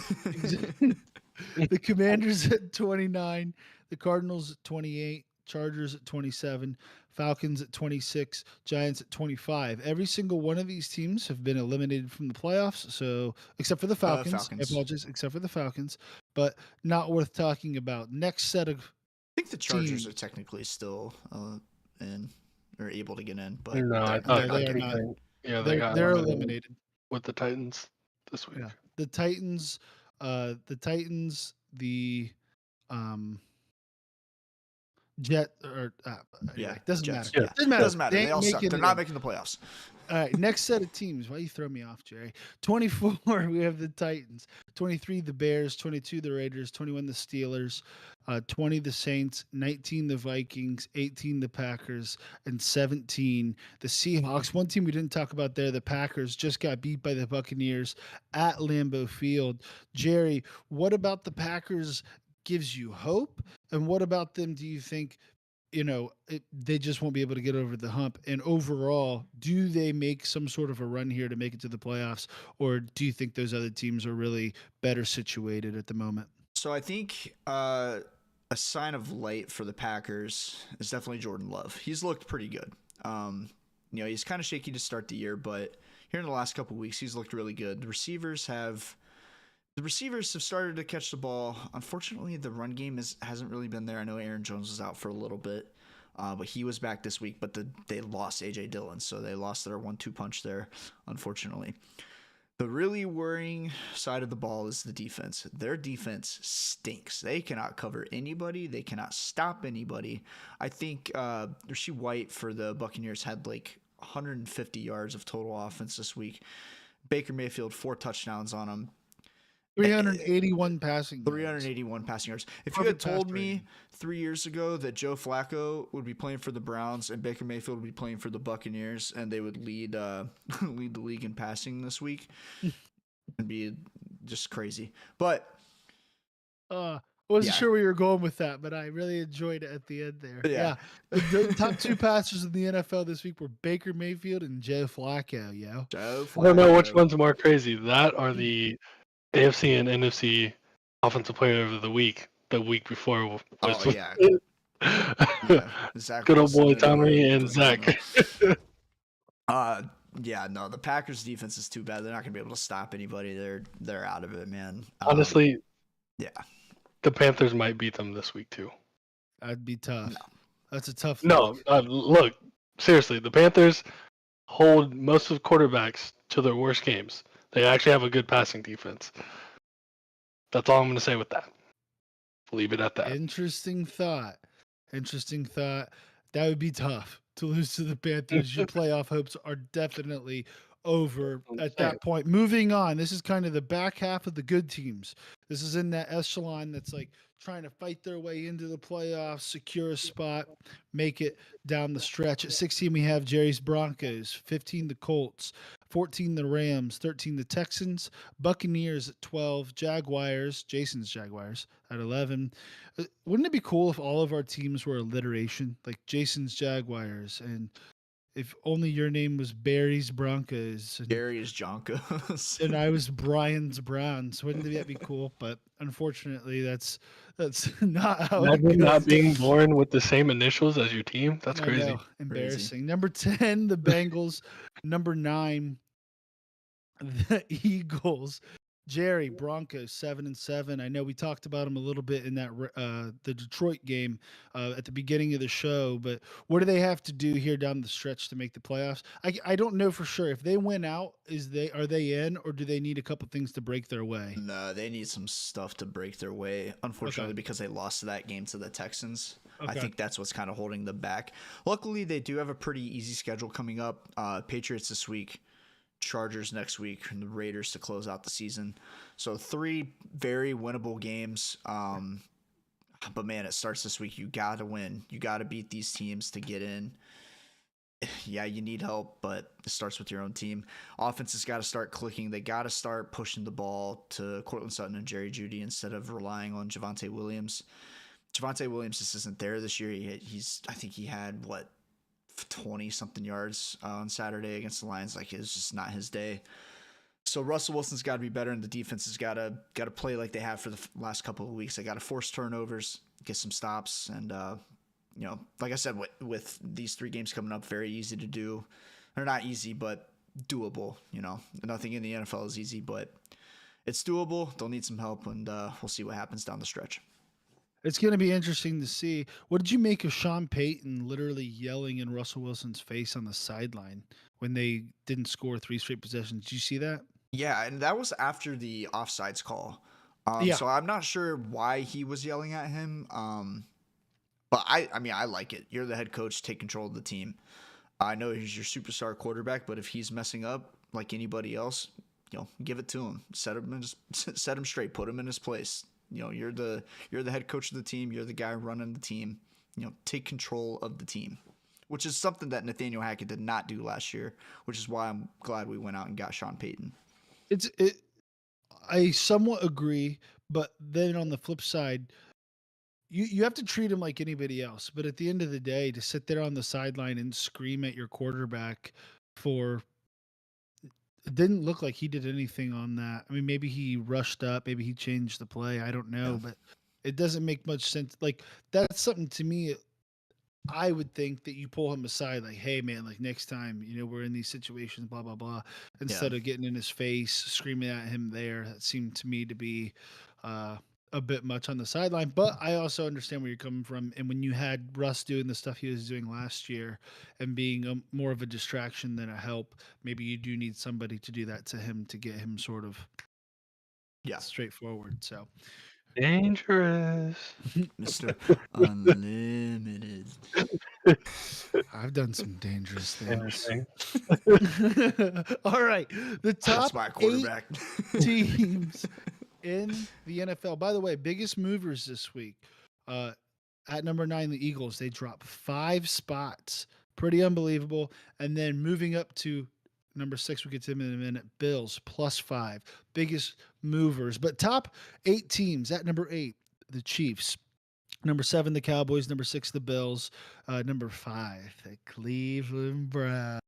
Speaker 1: the Commanders at 29, the Cardinals at 28, Chargers at 27, Falcons at 26, Giants at 25. Every single one of these teams have been eliminated from the playoffs. So, except for the Falcons, I
Speaker 2: Falcons.
Speaker 1: apologize, except for the Falcons, but not worth talking about. Next set of
Speaker 2: I think the Chargers
Speaker 1: teams.
Speaker 2: are technically still in or able to get in, but
Speaker 3: No, I
Speaker 2: they're
Speaker 3: thought
Speaker 1: No,
Speaker 2: not
Speaker 1: they are
Speaker 2: getting
Speaker 1: not.
Speaker 2: in.
Speaker 3: anything. Yeah, they
Speaker 1: They're
Speaker 3: got
Speaker 1: they're
Speaker 3: eliminated
Speaker 1: eliminated.
Speaker 3: with the Titans this week.
Speaker 1: Yeah, the Titans, the Titans, the um Jet or
Speaker 2: Yeah,
Speaker 1: anyway, doesn't matter.
Speaker 2: Jets.
Speaker 3: Yeah.
Speaker 2: Yeah,
Speaker 1: Doesn't matter.
Speaker 2: doesn't matter.
Speaker 1: They
Speaker 2: They
Speaker 1: ain't
Speaker 2: all suck.
Speaker 1: making
Speaker 2: They're
Speaker 1: it
Speaker 2: not
Speaker 1: in.
Speaker 2: making the playoffs.
Speaker 1: All right, next set of teams. Why you throw me off, Jerry? 24, we have the Titans. 23, the Bears. 22, the Raiders. 21, the Steelers. 20, the Saints. 19, the Vikings. 18, the Packers. And 17, the Seahawks. One team we didn't talk about there, the Packers, just got beat by the Buccaneers at Lambeau Field. Jerry, what about the Packers gives you hope? And what about them do you think they just won't be able to get over the hump? And overall, do they make some sort of a run here to make it to the playoffs, or do you think those other teams are really better situated at the moment?
Speaker 2: So I think a sign of light for the Packers is definitely Jordan Love. He's looked pretty good. He's kind of shaky to start the year, but here in the last couple of weeks, he's looked really good. The receivers have started to catch the ball. Unfortunately, the run game hasn't really been there. I know Aaron Jones was out for a little bit, but he was back this week. But they lost A.J. Dillon, so they lost their 1-2 punch there, unfortunately. The really worrying side of the ball is the defense. Their defense stinks. They cannot cover anybody. They cannot stop anybody. I think Rashard White for the Buccaneers had like 150 yards of total offense this week. Baker Mayfield, 4 touchdowns on him.
Speaker 1: 381 passing yards.
Speaker 2: 381 passing yards. If you had
Speaker 1: Perfect
Speaker 2: told
Speaker 1: pass
Speaker 2: me
Speaker 1: rating.
Speaker 2: 3 years ago that Joe Flacco would be playing for the Browns and Baker Mayfield would be playing for the Buccaneers and they would lead lead the league in passing this week, it'd be just crazy. But
Speaker 1: I wasn't
Speaker 2: Yeah.
Speaker 1: sure where you were going with that, but I really enjoyed it at the end there.
Speaker 2: Yeah.
Speaker 1: The top 2 passers in the NFL this week were Baker Mayfield and Joe Flacco, yo.
Speaker 2: Joe
Speaker 3: I don't know which
Speaker 2: Flacco.
Speaker 3: one's more crazy. That or the AFC and NFC offensive player of the week before.
Speaker 2: Oh, yeah.
Speaker 3: Yeah.
Speaker 2: Zach
Speaker 3: Good old boy
Speaker 2: Wilson
Speaker 3: Tommy and
Speaker 2: Arizona.
Speaker 3: Zach.
Speaker 2: The Packers defense is too bad. They're not gonna be able to stop anybody. They're out of it, man.
Speaker 3: Honestly,
Speaker 2: yeah.
Speaker 3: the Panthers might beat them this week too.
Speaker 1: That'd be tough.
Speaker 2: No.
Speaker 1: That's a tough
Speaker 3: No,
Speaker 1: look.
Speaker 3: look, seriously, the Panthers hold most of the quarterbacks to their worst games. They actually have a good passing defense. That's all I'm going to say with that. Leave it at that.
Speaker 1: Interesting thought. That would be tough to lose to the Panthers. Your playoff hopes are definitely over
Speaker 3: I'm
Speaker 1: at
Speaker 3: saying.
Speaker 1: that point. Moving on. This is kind of the back half of the good teams. This is in that echelon that's like trying to fight their way into the playoffs, secure a spot, make it down the stretch. At 16, we have Jerry's Broncos, 15, the Colts, 14, the Rams, 13, the Texans, Buccaneers at 12, Jason's Jaguars at 11. Wouldn't it be cool if all of our teams were alliteration, like Jason's Jaguars, and if only your name was Barry's Broncos and
Speaker 2: Gary is Jonkos.
Speaker 1: and I was Brian's Browns? Wouldn't that be cool? But unfortunately, that's not how it
Speaker 3: Imagine not
Speaker 1: goes.
Speaker 3: being born with the same initials as your team. That's
Speaker 1: I
Speaker 3: crazy.
Speaker 1: know, embarrassing. Number 10, the Bengals. Number 9, the Eagles. Jerry, Broncos 7-7. I know we talked about them a little bit in that the Detroit game at the beginning of the show, but what do they have to do here down the stretch to make the playoffs? I don't know for sure. If they win out, are they in, or do they need a couple things to break their way?
Speaker 2: No, they need some stuff to break their way.
Speaker 1: Okay.
Speaker 2: Unfortunately, because they lost that game to the Texans, I
Speaker 1: Okay.
Speaker 2: think that's what's kind of holding them back. Luckily, they do have a pretty easy schedule coming up. Patriots this week, Chargers next week, and the Raiders to close out the season. So three very winnable games. But man, it starts this week. You got to win. You got to beat these teams to get in. Yeah, you need help, but it starts with your own team. Offense has got to start clicking. They got to start pushing the ball to Cortland Sutton and Jerry Jeudy instead of relying on Javonte Williams. Javonte Williams just isn't there this year. I think he had what 20 something yards on Saturday against the Lions. Like it's just not his day. So Russell Wilson's got to be better, and the defense has got to play like they have for the last couple of weeks. They got to force turnovers, get some stops, and like I said, with these three games coming up, very easy to do. They're not easy, but doable. Nothing in the NFL is easy, but it's doable. They'll need some help, and we'll see what happens down the stretch.
Speaker 1: It's going to be interesting to see. What did you make of Sean Payton literally yelling in Russell Wilson's face on the sideline when they didn't score three straight possessions? Did you see that?
Speaker 2: Yeah, and that was after the offsides call.
Speaker 1: Yeah.
Speaker 2: So I'm not sure why he was yelling at him. But I mean, I like it. You're the head coach. Take control of the team. I know he's your superstar quarterback, but if he's messing up like anybody else, give it to him. Set him straight. Put him in his place. You're the head coach of the team. You're the guy running the team. Take control of the team, which is something that Nathaniel Hackett did not do last year, which is why I'm glad we went out and got Sean Payton.
Speaker 1: I somewhat agree, but then on the flip side, you have to treat him like anybody else. But at the end of the day, to sit there on the sideline and scream at your quarterback for it didn't look like he did anything on that. I mean, maybe he rushed up, maybe he changed the play. I don't know,
Speaker 2: Yeah.
Speaker 1: but it doesn't make much sense. Like that's something to me. I would think that you pull him aside, like, hey man, like next time, we're in these situations, blah blah blah, instead of getting in his face, screaming at him there. That seemed to me to be a bit much on the sideline. But I also understand where you're coming from. And when you had Russ doing the stuff he was doing last year and being more of a distraction than a help, maybe you do need somebody to do that to him to get him sort of straightforward. So
Speaker 3: Dangerous.
Speaker 2: Mr. Unlimited.
Speaker 1: I've done some dangerous things.
Speaker 3: Interesting.
Speaker 1: All right. The top
Speaker 2: That's my quarterback.
Speaker 1: 8 teams in the NFL. By the way, biggest movers this week. At number 9, the Eagles, they drop 5 spots. Pretty unbelievable. And then moving up to number 6, we'll get to them in a minute. Bills +5. Biggest movers. But top 8 teams at number 8, the Chiefs. Number 7, the Cowboys. Number 6, the Bills. Number 5, the Cleveland Browns.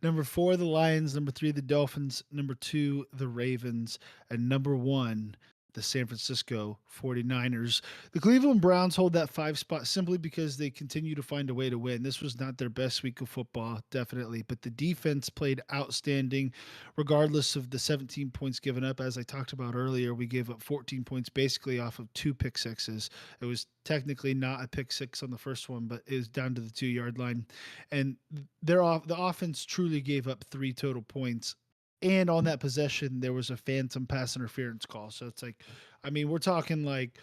Speaker 1: Number 4, the Lions. Number 3, the Dolphins. Number 2, the Ravens. And number 1, the San Francisco 49ers. The Cleveland Browns hold that 5 spot simply because they continue to find a way to win. This was not their best week of football, definitely, but the defense played outstanding regardless of the 17 points given up. As I talked about earlier, we gave up 14 points basically off of 2 pick sixes. It was technically not a pick six on the first one, but it was down to the 2-yard line. And the offense truly gave up 3 total points. And on that possession, there was a phantom pass interference call. So it's like, I mean, we're talking like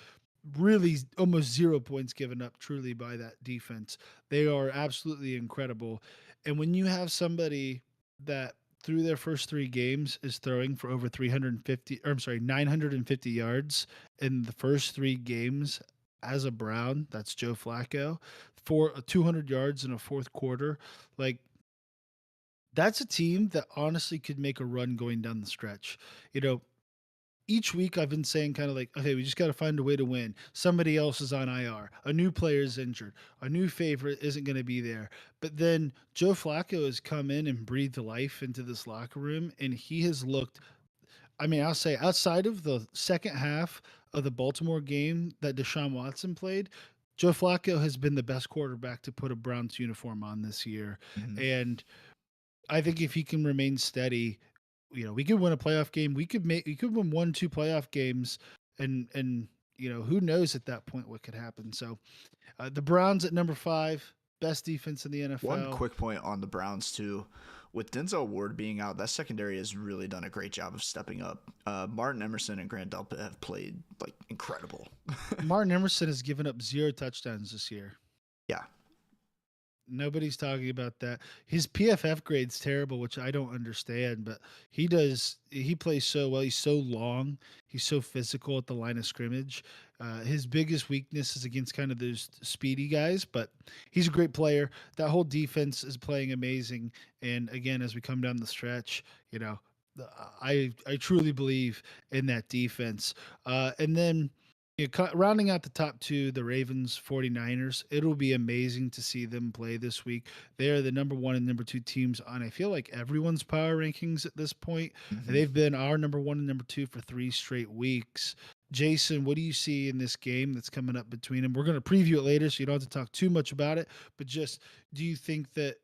Speaker 1: really almost 0 points given up truly by that defense. They are absolutely incredible. And when you have somebody that through their first 3 games is throwing for over 950 yards in the first 3 games as a Brown, that's Joe Flacco, for 200 yards in a fourth quarter. Like, that's a team that honestly could make a run going down the stretch. Each week I've been saying kind of like, okay, we just got to find a way to win. Somebody else is on IR. A new player is injured. A new favorite isn't going to be there. But then Joe Flacco has come in and breathed life into this locker room, and he has looked. I mean, I'll say outside of the second half of the Baltimore game that Deshaun Watson played, Joe Flacco has been the best quarterback to put a Browns uniform on this year.
Speaker 2: Mhm.
Speaker 1: And I think if he can remain steady, we could win a playoff game. We could win 1, 2 playoff games, and who knows at that point what could happen. So the Browns at number 5, best defense in the
Speaker 2: One
Speaker 1: NFL.
Speaker 2: quick point on the Browns too. With Denzel Ward being out, that secondary has really done a great job of stepping up. Martin Emerson and Grant Delpit have played like incredible.
Speaker 1: Martin Emerson has given up 0 touchdowns this year.
Speaker 2: Yeah.
Speaker 1: Nobody's talking about that. His PFF grade's terrible, which I don't understand, but he does. He plays so well. He's so long. He's so physical at the line of scrimmage. His biggest weakness is against kind of those speedy guys, but he's a great player. That whole defense is playing amazing. And again, as we come down the stretch, I truly believe in that defense. And then rounding out the top 2, the Ravens 49ers, it'll be amazing to see them play this week. They are the number 1 and number 2 teams on, I feel like, everyone's power rankings at this point.
Speaker 2: Mm-hmm.
Speaker 1: And they've been our number 1 and number 2 for 3 straight weeks. Jason, what do you see in this game that's coming up between them? We're going to preview it later, so you don't have to talk too much about it. But just, do you think that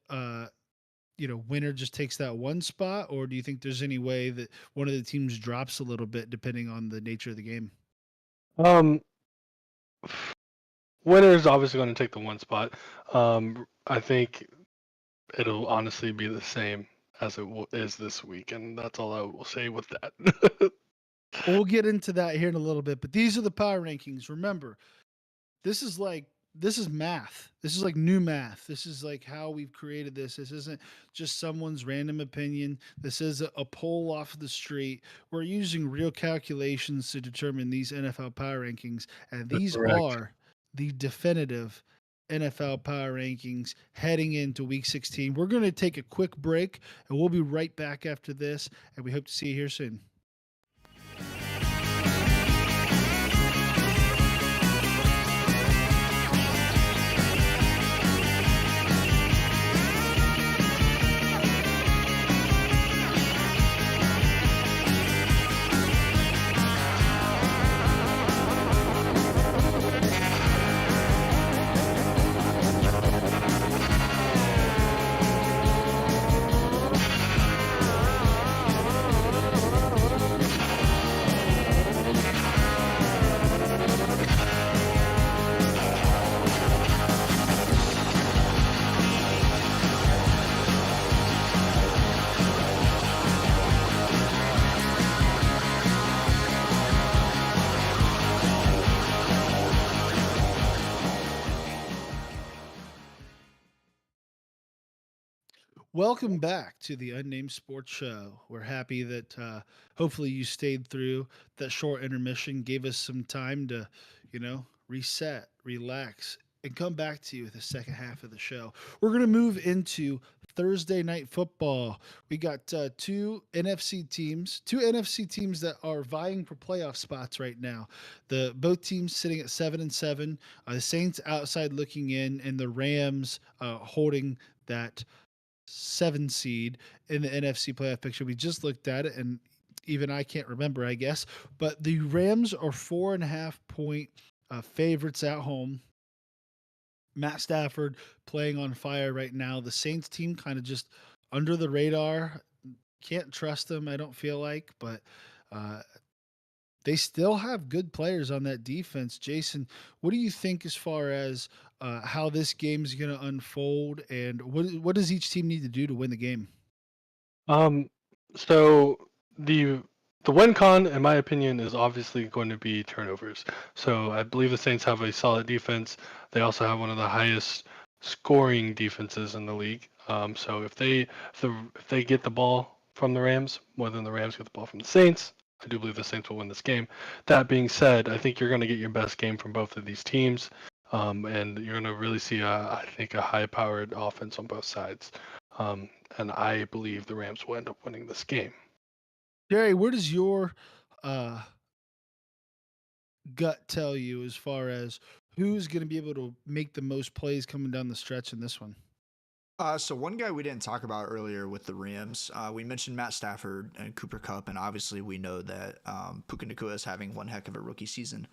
Speaker 1: winner just takes that one spot, or do you think there's any way that one of the teams drops a little bit depending on the nature of the game?
Speaker 3: Winner's obviously going to take the one spot. I think it'll honestly be the same as it is this week, and that's all I will say with that.
Speaker 1: We'll get into that here in a little bit, but these are the power rankings. Remember, this is math. This is like new math. This is like how we've created this. This isn't just someone's random opinion. This is a poll off the street. We're using real calculations to determine these NFL power rankings, and these
Speaker 3: Correct.
Speaker 1: are the definitive NFL power rankings heading into week 16. We're going to take a quick break, and we'll be right back after this, and we hope to see you here soon. Welcome back to the Unnamed Sports Show. We're happy that hopefully you stayed through that short intermission, gave us some time to, reset, relax, and come back to you with the second half of the show. We're going to move into Thursday night football. We got two NFC teams that are vying for playoff spots right now. Both teams sitting at 7-7. The Saints outside looking in, and the Rams holding that 7 seed in the NFC playoff picture. We just looked at it, and even I can't remember, I guess. But the Rams are 4.5 point favorites at home. Matt Stafford playing on fire right now. The Saints team kind of just under the radar. Can't trust them, I don't feel like, but they still have good players on that defense. Jason, what do you think as far as how this game is going to unfold, and what does each team need to do to win the game?
Speaker 3: So the win con, in my opinion, is obviously going to be turnovers. So I believe the Saints have a solid defense. They also have one of the highest scoring defenses in the league. So if they get the ball from the Rams more than the Rams get the ball from the Saints, I do believe the Saints will win this game. That being said, I think you're going to get your best game from both of these teams, and you're going to really see, I think, a high-powered offense on both sides. And I believe the Rams will end up winning this game.
Speaker 1: Jerry, where does your gut tell you as far as who's going to be able to make the most plays coming down the stretch in this one?
Speaker 2: So one guy we didn't talk about earlier with the Rams, we mentioned Matt Stafford and Cooper Kupp, and obviously we know that Puka Nacua is having one heck of a rookie season.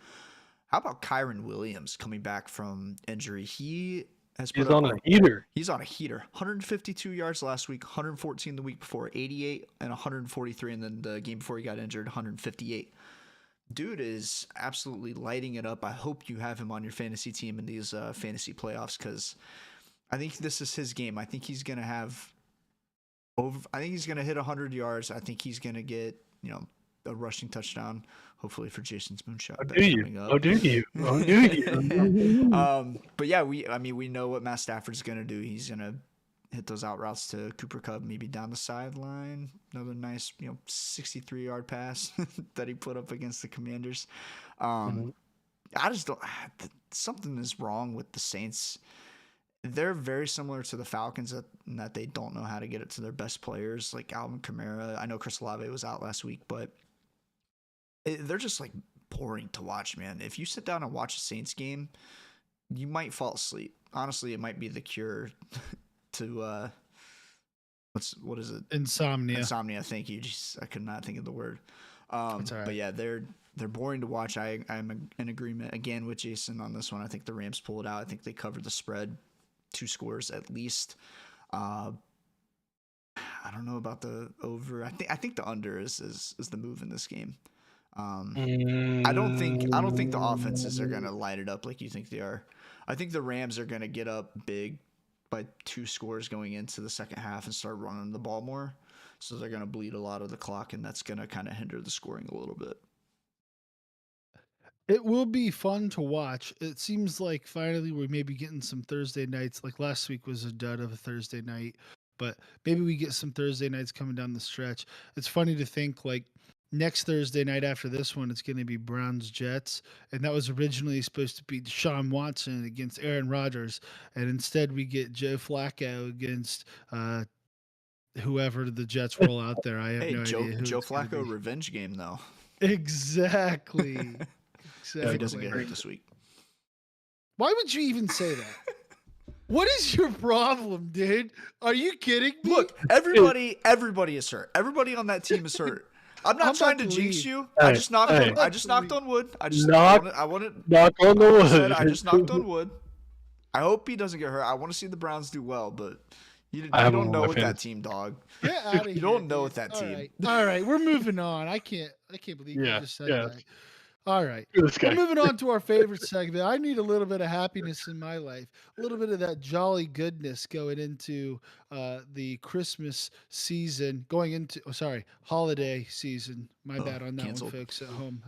Speaker 2: How about Kyren Williams coming back from injury? He has put
Speaker 3: He's
Speaker 2: up
Speaker 3: on a heater.
Speaker 2: He's on a heater. 152 yards last week, 114 the week before, 88 and 143, and then the game before he got injured, 158. Dude is absolutely lighting it up. I hope you have him on your fantasy team in these fantasy playoffs because I think this is his game. I think he's gonna have I think he's gonna hit 100 yards. I think he's gonna get a rushing touchdown. Hopefully for Jason's moonshot bet coming up.
Speaker 3: Oh, do you? Oh, do you?
Speaker 2: But yeah, we know what Matt Stafford's gonna do. He's gonna hit those out routes to Cooper Kupp, maybe down the sideline. Another nice, 63-yard pass that he put up against the Commanders. I just don't. Something is wrong with the Saints. They're very similar to the Falcons in that they don't know how to get it to their best players, like Alvin Kamara. I know Chris Olave was out last week, but they're just like boring to watch, man. If you sit down and watch a Saints game, you might fall asleep. Honestly, it might be the cure to what is it?
Speaker 1: Insomnia.
Speaker 2: Insomnia. Thank you. Jeez, I could not think of the word.
Speaker 1: That's all right.
Speaker 2: But yeah, they're boring to watch. I'm in agreement again with Jason on this one. I think the Rams pull it out. I think they cover the spread, 2 scores at least. I don't know about the over. I think the under is the move in this game. I don't think the offenses are gonna light it up like you think they are. I think the Rams are gonna get up big by 2 scores going into the second half and start running the ball more. So they're gonna bleed a lot of the clock, and that's gonna kind of hinder the scoring a little bit.
Speaker 1: It will be fun to watch. It seems like finally we're maybe getting some Thursday nights. Like last week was a dud of a Thursday night, but maybe we get some Thursday nights coming down the stretch. It's funny to think like next Thursday night after this one, it's going to be Browns Jets, and that was originally supposed to be Deshaun Watson against Aaron Rodgers, and instead we get Joe Flacco against whoever the Jets roll out there. I have no idea who
Speaker 2: Joe
Speaker 1: it's gonna
Speaker 2: Flacco
Speaker 1: be.
Speaker 2: revenge game though.
Speaker 1: Exactly.
Speaker 2: If he doesn't get hurt this week.
Speaker 1: Why would you even say that? What is your problem, dude? Are you kidding me?
Speaker 2: Look, everybody is hurt. Everybody on that team is hurt. I'm not trying to jinx you. I just knocked on wood. I want to
Speaker 3: knock on the wood.
Speaker 2: I just knocked on wood. I hope he doesn't get hurt. I want to see the Browns do well, but you don't know with that team, dog.
Speaker 1: Get out of here.
Speaker 2: You don't know with that
Speaker 1: All
Speaker 2: team.
Speaker 1: right. All right, we're moving on. I can't believe you just said that. All right. We're moving on to our favorite segment. I need a little bit of happiness in my life, a little bit of that jolly goodness going into the Christmas season, holiday season. My bad on that
Speaker 2: canceled.
Speaker 1: one, folks at home.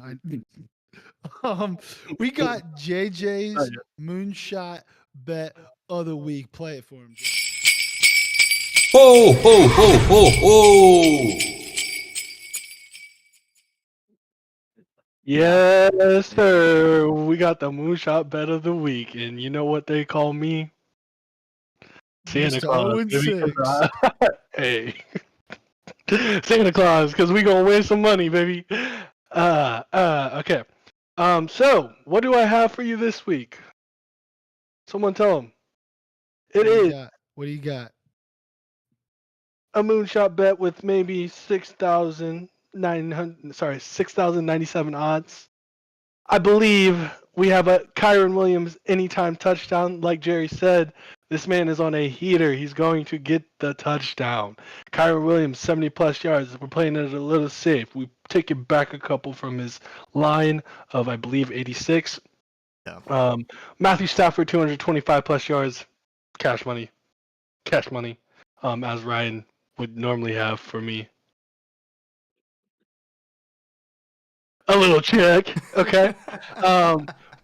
Speaker 1: We got JJ's moonshot bet of the week. Play it for him, Jay.
Speaker 4: Ho, ho, ho, ho, ho.
Speaker 3: Yes, sir. We got the moonshot bet of the week, and you know what they call me? Santa Claus. Baby, hey, Santa Claus, because we gonna win some money, baby. Okay. So what do I have for you this week? Someone tell him. What
Speaker 1: do you got?
Speaker 3: A moonshot bet with maybe 6,097 odds. I believe we have a Kyron Williams anytime touchdown. Like Jerry said, this man is on a heater. He's going to get the touchdown. Kyron Williams, 70-plus yards. We're playing it a little safe. We take it back a couple from his line of, I believe, 86.
Speaker 2: Yeah.
Speaker 3: Matthew Stafford, 225-plus yards. Cash money. As Ryan would normally have for me. A little check, okay.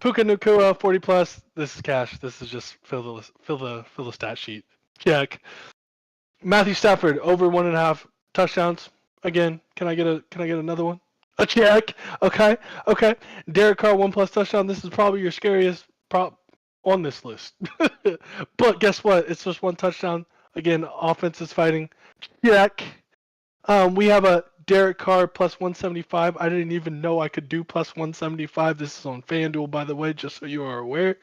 Speaker 3: Puka Nacua, 40+. This is cash. This is just fill the stat sheet. Check. Matthew Stafford, over 1.5 touchdowns. Again, can I get another one? A check. Okay. Derek Carr, 1+ touchdown. This is probably your scariest prop on this list. But guess what? It's just 1 touchdown. Again, offense is fighting. Check. We have a Derek Carr plus 175. I didn't even know I could do plus 175. This is on FanDuel, by the way, just so you are aware.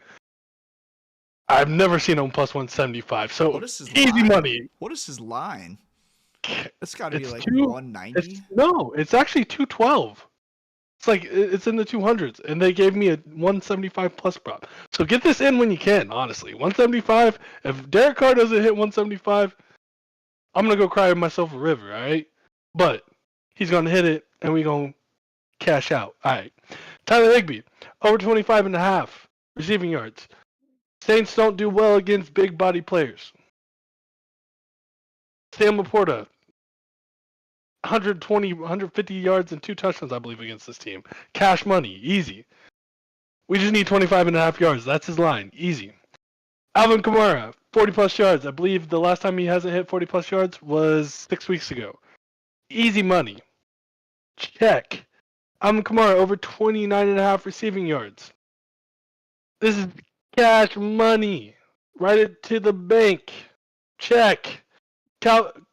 Speaker 3: I've never seen him plus 175. So
Speaker 2: what is his
Speaker 3: easy
Speaker 2: line?
Speaker 3: Money.
Speaker 2: What is his line? It's got to be like 190.
Speaker 3: No, it's actually 212. It's in the 200s, and they gave me a 175 plus prop. So get this in when you can. Honestly, 175. If Derek Carr doesn't hit 175, I'm gonna go cry myself a river. All right, but he's gonna hit it, and we gonna cash out. All right. Tyler Higbee over 25.5 receiving yards. Saints don't do well against big body players. Sam Laporta 120, 150 yards and 2 touchdowns, I believe, against this team. Cash money, easy. We just need 25.5 yards. That's his line, easy. Alvin Kamara, 40 plus yards. I believe the last time he hasn't hit 40 plus yards was 6 weeks ago. Easy money. Check. Alvin Kamara over 29.5 receiving yards. This is cash money. Write it to the bank. Check.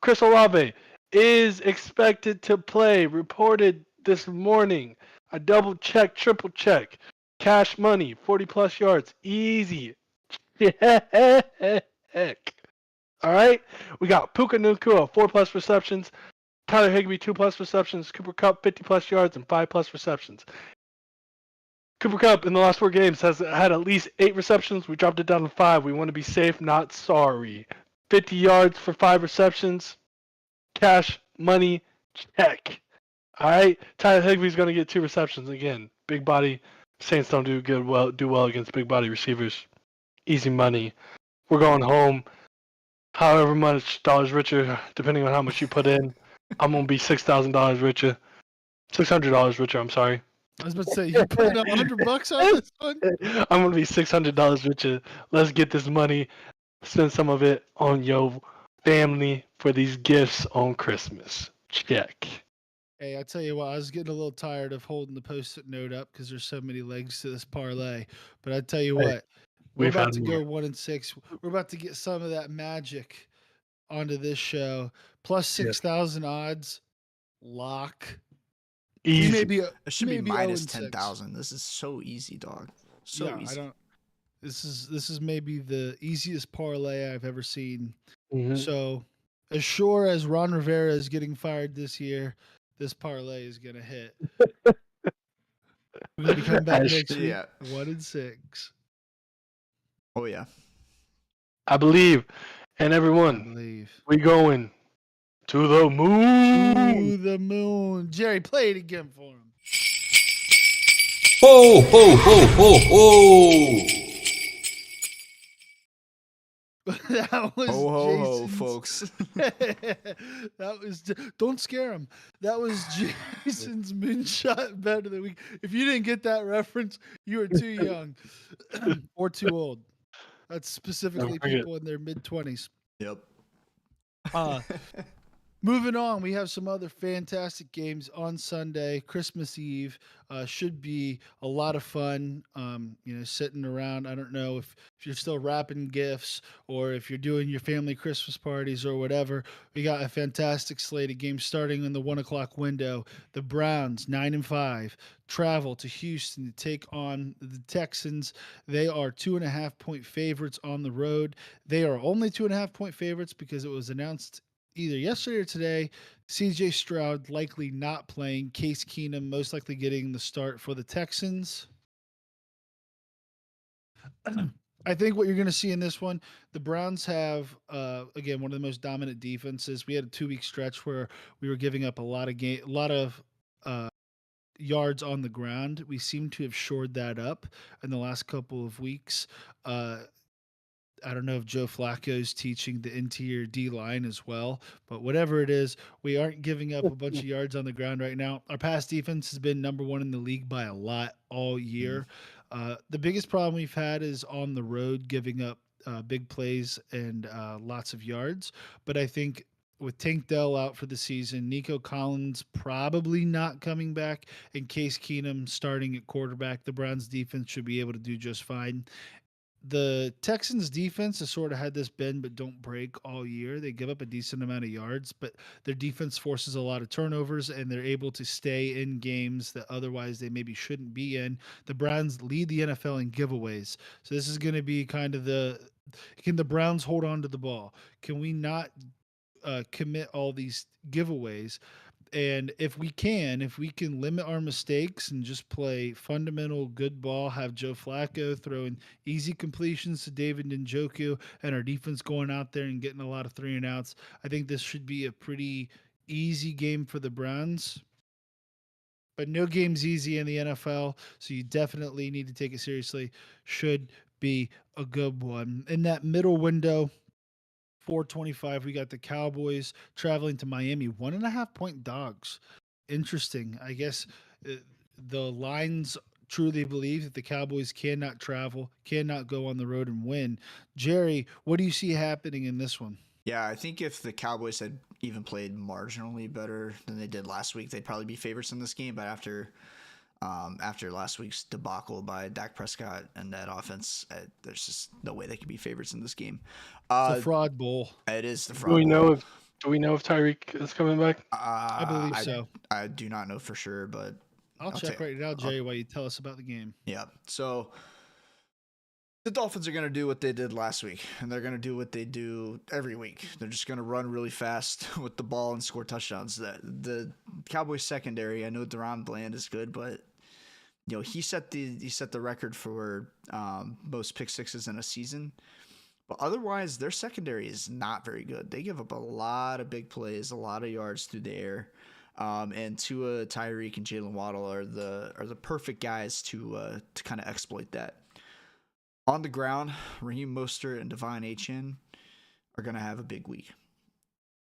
Speaker 3: Chris Olave is expected to play. Reported this morning. I double check, triple check. Cash money, 40 plus yards. Easy. Heck. All right. We got Puka Nacua, 4 plus receptions. Tyler Higbee, 2 plus receptions. Cooper Kupp, 50 plus yards and 5 plus receptions. Cooper Kupp in the last 4 games has had at least 8 receptions. We dropped it down to 5. We want to be safe, not sorry. 50 yards for 5 receptions. Cash money, check. All right. Tyler Higbee's going to get 2 receptions again. Big body. Saints don't do well against big body receivers. Easy money. We're going home. However much dollars richer, depending on how much you put in. I'm gonna be $6,000 richer. $600 richer. I'm sorry.
Speaker 1: I was about to say, you putting up $100 on this one?
Speaker 3: I'm gonna be $600 richer. Let's get this money. Spend some of it on your family for these gifts on Christmas. Check.
Speaker 1: Hey, I tell you what, I was getting a little tired of holding the post-it note up because there's so many legs to this parlay. But I tell you
Speaker 3: Hey,
Speaker 1: what, we're
Speaker 3: we've
Speaker 1: about
Speaker 3: had
Speaker 1: to
Speaker 3: more.
Speaker 1: go 1-6. We're about to get some of that magic onto this show. Plus
Speaker 3: Yes.
Speaker 1: 6,000 odds, lock.
Speaker 3: Easy.
Speaker 1: We may be
Speaker 2: It should be
Speaker 1: maybe
Speaker 2: minus
Speaker 1: 0-6.
Speaker 2: 10,000. This is so easy, dog. So
Speaker 1: Yeah,
Speaker 2: easy.
Speaker 1: This is maybe the easiest parlay I've ever seen.
Speaker 3: Mhm.
Speaker 1: So, as sure as Ron Rivera is getting fired this year, this parlay is gonna hit. We're gonna be coming back
Speaker 3: As-
Speaker 1: next week,
Speaker 2: Yeah.
Speaker 1: 1-6.
Speaker 2: Oh yeah.
Speaker 3: I believe. And
Speaker 1: I
Speaker 3: everyone,
Speaker 1: believe.
Speaker 3: we going to the moon.
Speaker 1: To the moon. Jerry, play it again for him.
Speaker 4: Ho, ho, ho, ho, ho!
Speaker 1: That was
Speaker 2: Ho ho ho,
Speaker 1: Jason's-
Speaker 2: folks.
Speaker 1: That was don't scare him. That was Jason's moonshot bet of the week. If you didn't get that reference, you were too young or too old. That's specifically
Speaker 3: forget.
Speaker 1: people in their mid-20s.
Speaker 2: Yep.
Speaker 1: Moving on, we have some other fantastic games on Sunday, Christmas Eve. Should be a lot of fun. Sitting around. I don't know if you're still wrapping gifts or if you're doing your family Christmas parties or whatever. We got a fantastic slate of games starting in the 1 o'clock window. The Browns, 9-5, travel to Houston to take on the Texans. They are 2.5-point favorites on the road. They are only 2.5-point favorites because it was announced either yesterday or today, CJ Stroud likely not playing. Case Keenum most likely getting the start for the Texans. I think what you're going to see in this one, the Browns have, again, one of the most dominant defenses. We had a 2-week stretch where we were giving up a lot of yards on the ground. We seem to have shored that up in the last couple of weeks. I don't know if Joe Flacco's teaching the interior D line as well, but whatever it is, we aren't giving up a bunch of yards on the ground right now. Our pass defense has been number 1 in the league by a lot all year. The biggest problem we've had is on the road, giving up big plays and lots of yards. But I think with Tank Dell out for the season, Nico Collins probably not coming back, and Case Keenum starting at quarterback, the Browns defense should be able to do just fine. The Texans defense has sort of had this bend but don't break all year. They give up a decent amount of yards, but their defense forces a lot of turnovers and they're able to stay in games that otherwise they maybe shouldn't be in. The Browns lead the NFL in giveaways. So this is going to be kind of can the Browns hold on to the ball? Can we not commit all these giveaways? And if we can limit our mistakes and just play fundamental good ball, have Joe Flacco throwing easy completions to David Njoku, and our defense going out there and getting a lot of 3-and-outs, I think this should be a pretty easy game for the Browns. But no game's easy in the NFL, so you definitely need to take it seriously. Should be a good one. In that middle window, 425, we got the Cowboys traveling to Miami, 1.5 point dogs. Interesting. I guess uh, the lines truly believe that the Cowboys cannot travel, cannot go on the road and win. Jerry, what do you see happening in this one?
Speaker 2: Yeah, I think if the Cowboys had even played marginally better than they did last week, they'd probably be favorites in this game. But after last week's debacle by Dak Prescott and that offense, there's just no way they could be favorites in this game.
Speaker 1: It's a fraud bowl.
Speaker 2: It is the
Speaker 3: Do
Speaker 2: fraud
Speaker 3: we know
Speaker 2: bowl.
Speaker 3: if Tyreek is coming back?
Speaker 1: I believe so.
Speaker 2: I do not know for sure, but
Speaker 1: I'll check right now, Jerry, while you tell us about the game.
Speaker 2: yeah. So the Dolphins are going to do what they did last week, and they're going to do what they do every week. They're just going to run really fast with the ball and score touchdowns. The Cowboys secondary, I know Deron Bland is good, but he set the record for most pick sixes in a season. But otherwise, their secondary is not very good. They give up a lot of big plays, a lot of yards through the air. And Tua, Tyreek, and Jalen Waddle are the perfect guys to kind of exploit that. On the ground, Raheem Mostert and Devon Achane are going to have a big week.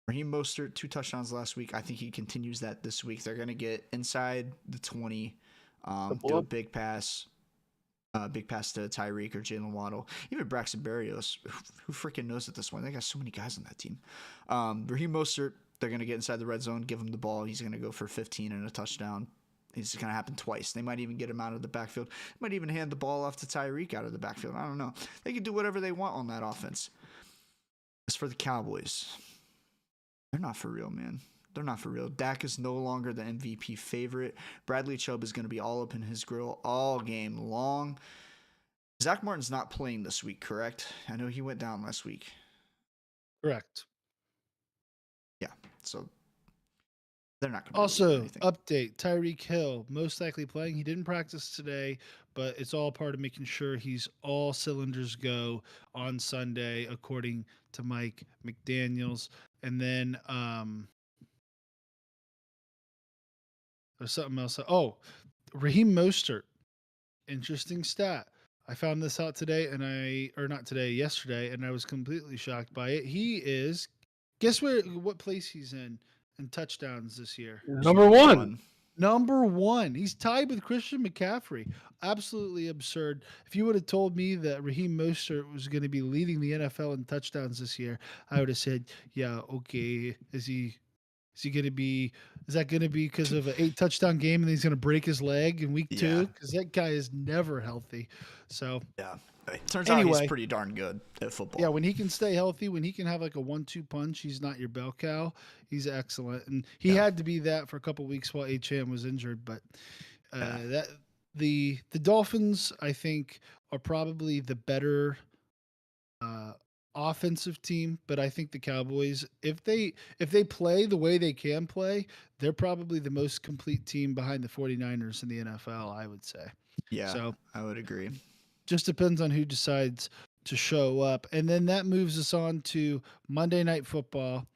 Speaker 2: Raheem Mostert, 2 touchdowns last week. I think he continues that this week. They're going to get inside the 20, do a big pass to Tyreek or Jalen Waddle. Even Braxton Berrios, who freaking knows at this point? They got so many guys on that team. Raheem Mostert, they're going to get inside the red zone, give him the ball. He's going to go for 15 and a touchdown. It's going to happen twice. They might even get him out of the backfield. They might even hand the ball off to Tyreek out of the backfield. I don't know. They can do whatever they want on that offense. As for the Cowboys, they're not for real, man. They're not for real. Dak is no longer the MVP favorite. Bradley Chubb is going to be all up in his grill all game long. Zach Martin's not playing this week, correct? I know he went down last week.
Speaker 1: Correct.
Speaker 2: Yeah, so they're not going to
Speaker 1: Also,
Speaker 2: anything.
Speaker 1: update, Tyreek Hill, most likely playing. He didn't practice today, but it's all part of making sure he's all cylinders go on Sunday, according to Mike McDaniels. And then there's something else. Oh, Raheem Mostert. Interesting stat. I found this out today, yesterday, and I was completely shocked by it. He is, guess what place he's in touchdowns this year?
Speaker 3: Number one.
Speaker 1: Number 1. He's tied with Christian McCaffrey. Absolutely absurd. If you would have told me that Raheem Mostert was going to be leading the NFL in touchdowns this year, I would have said, yeah, okay. Is that going to be because of an 8 touchdown game and he's going to break his leg in week 2? Because that guy is never healthy. So
Speaker 2: yeah, it turns out he's pretty darn good at football.
Speaker 1: Yeah, when he can stay healthy, when he can have like a 1-2 punch, he's not your bell cow. He's excellent, and he had to be that for a couple weeks while HM was injured. But that the Dolphins, I think, are probably the better offensive team, but I think the Cowboys, if they play the way they can play, they're probably the most complete team behind the 49ers in the NFL, I would say.
Speaker 2: Yeah,
Speaker 1: so
Speaker 2: I would agree.
Speaker 1: Just depends on who decides to show up. And then that moves us on to Monday Night Football,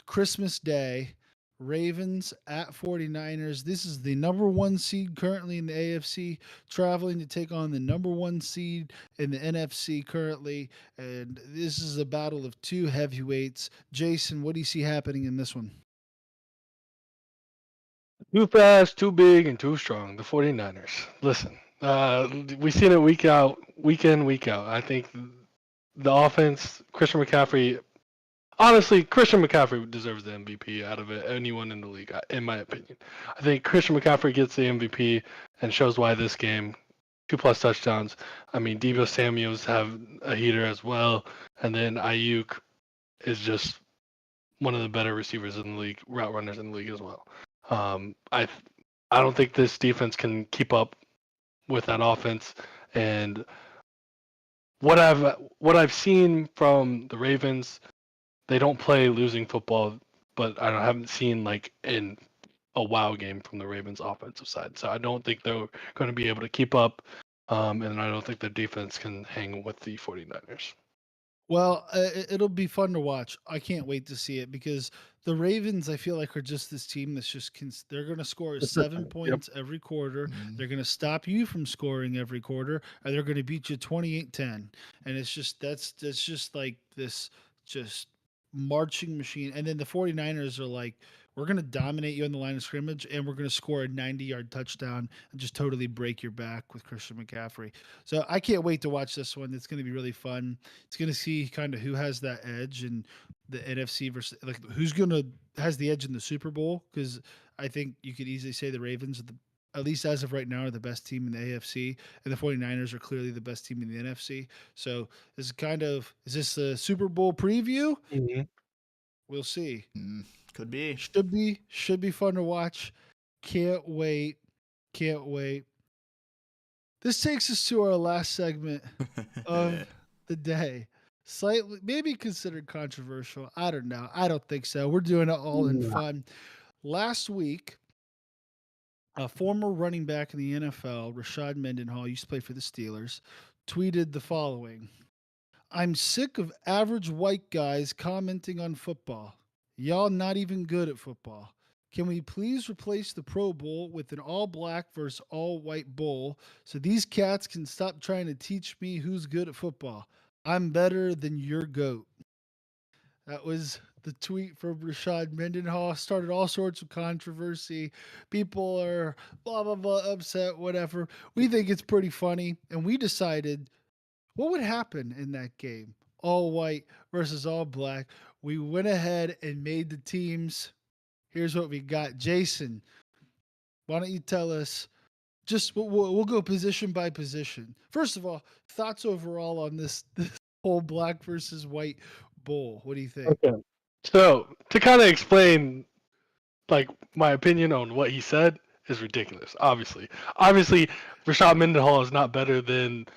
Speaker 1: Christmas Day, Ravens at 49ers. This is the number 1 seed currently in the AFC, traveling to take on the number 1 seed in the NFC currently. And this is a battle of 2 heavyweights. Jason, what do you see happening in this one?
Speaker 3: Too fast, too big, and too strong. The 49ers. Listen, we've seen it week in, week out. I think the offense, Christian McCaffrey, honestly, Christian McCaffrey deserves the MVP out of anyone in the league, in my opinion. I think Christian McCaffrey gets the MVP and shows why this game, 2+ touchdowns. I mean, Deebo Samuels have a heater as well, and then Ayuk is just one of the better receivers in the league, route runners in the league as well. I don't think this defense can keep up with that offense, and what I've seen from the Ravens, they don't play losing football but I haven't seen like in a wow game from the Ravens offensive side. So I don't think they're going to be able to keep up. And I don't think their defense can hang with the 49ers.
Speaker 1: Well, it'll be fun to watch. I can't wait to see it because the Ravens, I feel like, are just this team that's just they're going to score 7
Speaker 3: Yep.
Speaker 1: points every quarter.
Speaker 2: Mm.
Speaker 1: They're going to stop you from scoring every quarter, and they're going to beat you 28-10. And it's just that's just like this just marching machine. And then the 49ers are like, we're going to dominate you on the line of scrimmage, and we're going to score a 90-yard touchdown and just totally break your back with Christian McCaffrey. So I can't wait to watch this one. It's going to be really fun. It's going to see kind of who has that edge and the NFC versus like who's going to has the edge in the Super Bowl, because I think you could easily say the Ravens are at least as of right now, are the best team in the AFC, and the 49ers are clearly the best team in the NFC. So this is this a Super Bowl preview?
Speaker 3: Mm-hmm.
Speaker 1: We'll see.
Speaker 2: Could be.
Speaker 1: Should be fun to watch. Can't wait. Can't wait. This takes us to our last segment of the day. Slightly, maybe considered controversial. I don't know. I don't think so. We're doing it all in fun. Last week, a former running back in the NFL, Rashard Mendenhall, used to play for the Steelers, tweeted the following: "I'm sick of average white guys commenting on football. Y'all not even good at football. Can we please replace the Pro Bowl with an all black versus all white bowl so these cats can stop trying to teach me who's good at football? I'm better than your GOAT." That was the tweet from Rashad Mendenhall. Started all sorts of controversy. People are blah, blah, blah, upset, whatever. We think it's pretty funny. And we decided what would happen in that game? All white versus all black. We went ahead and made the teams. Here's what we got. Jason, why don't you tell us? Just we'll go position by position. First of all, thoughts overall on this whole black versus white bowl. What do you think?
Speaker 3: Okay. So to kind of explain, like my opinion on what he said is ridiculous. Obviously, Rashad Mendenhall is not better than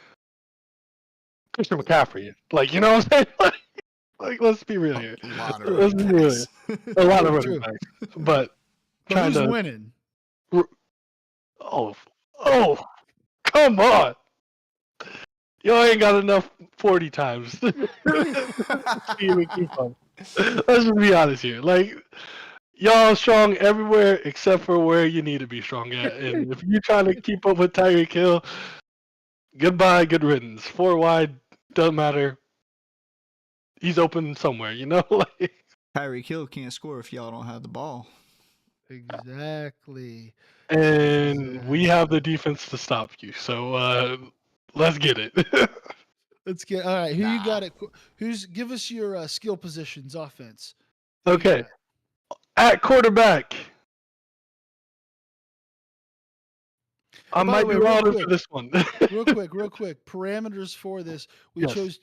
Speaker 3: Christian McCaffrey. Like, you know what I'm saying? Like let's be real here.
Speaker 2: A lot of
Speaker 3: Let's be
Speaker 2: running
Speaker 3: real
Speaker 2: backs.
Speaker 3: here. A lot of
Speaker 1: True.
Speaker 3: running backs, but
Speaker 1: But
Speaker 3: trying
Speaker 1: who's
Speaker 3: to.
Speaker 1: winning?
Speaker 3: Oh, come on! Y'all ain't got enough 40 times. Keep on. Let's just be honest here. Like, y'all strong everywhere except for where you need to be strong at. And if you're trying to keep up with Tyreek Hill, goodbye, good riddance. 4 wide, doesn't matter. He's open somewhere, you know? Like,
Speaker 2: Tyreek Hill can't score if y'all don't have the ball.
Speaker 1: Exactly.
Speaker 3: and we have the defense to stop you. So let's get it.
Speaker 1: Let's get all right. Who you
Speaker 2: Nah.
Speaker 1: got it? Give us your skill positions offense. Who you
Speaker 3: Okay.
Speaker 1: got?
Speaker 3: At quarterback. I
Speaker 1: By the
Speaker 3: might
Speaker 1: way,
Speaker 3: be
Speaker 1: real
Speaker 3: wilder
Speaker 1: quick.
Speaker 3: for this one.
Speaker 1: Real quick. Parameters for this. We
Speaker 3: Yes.
Speaker 1: chose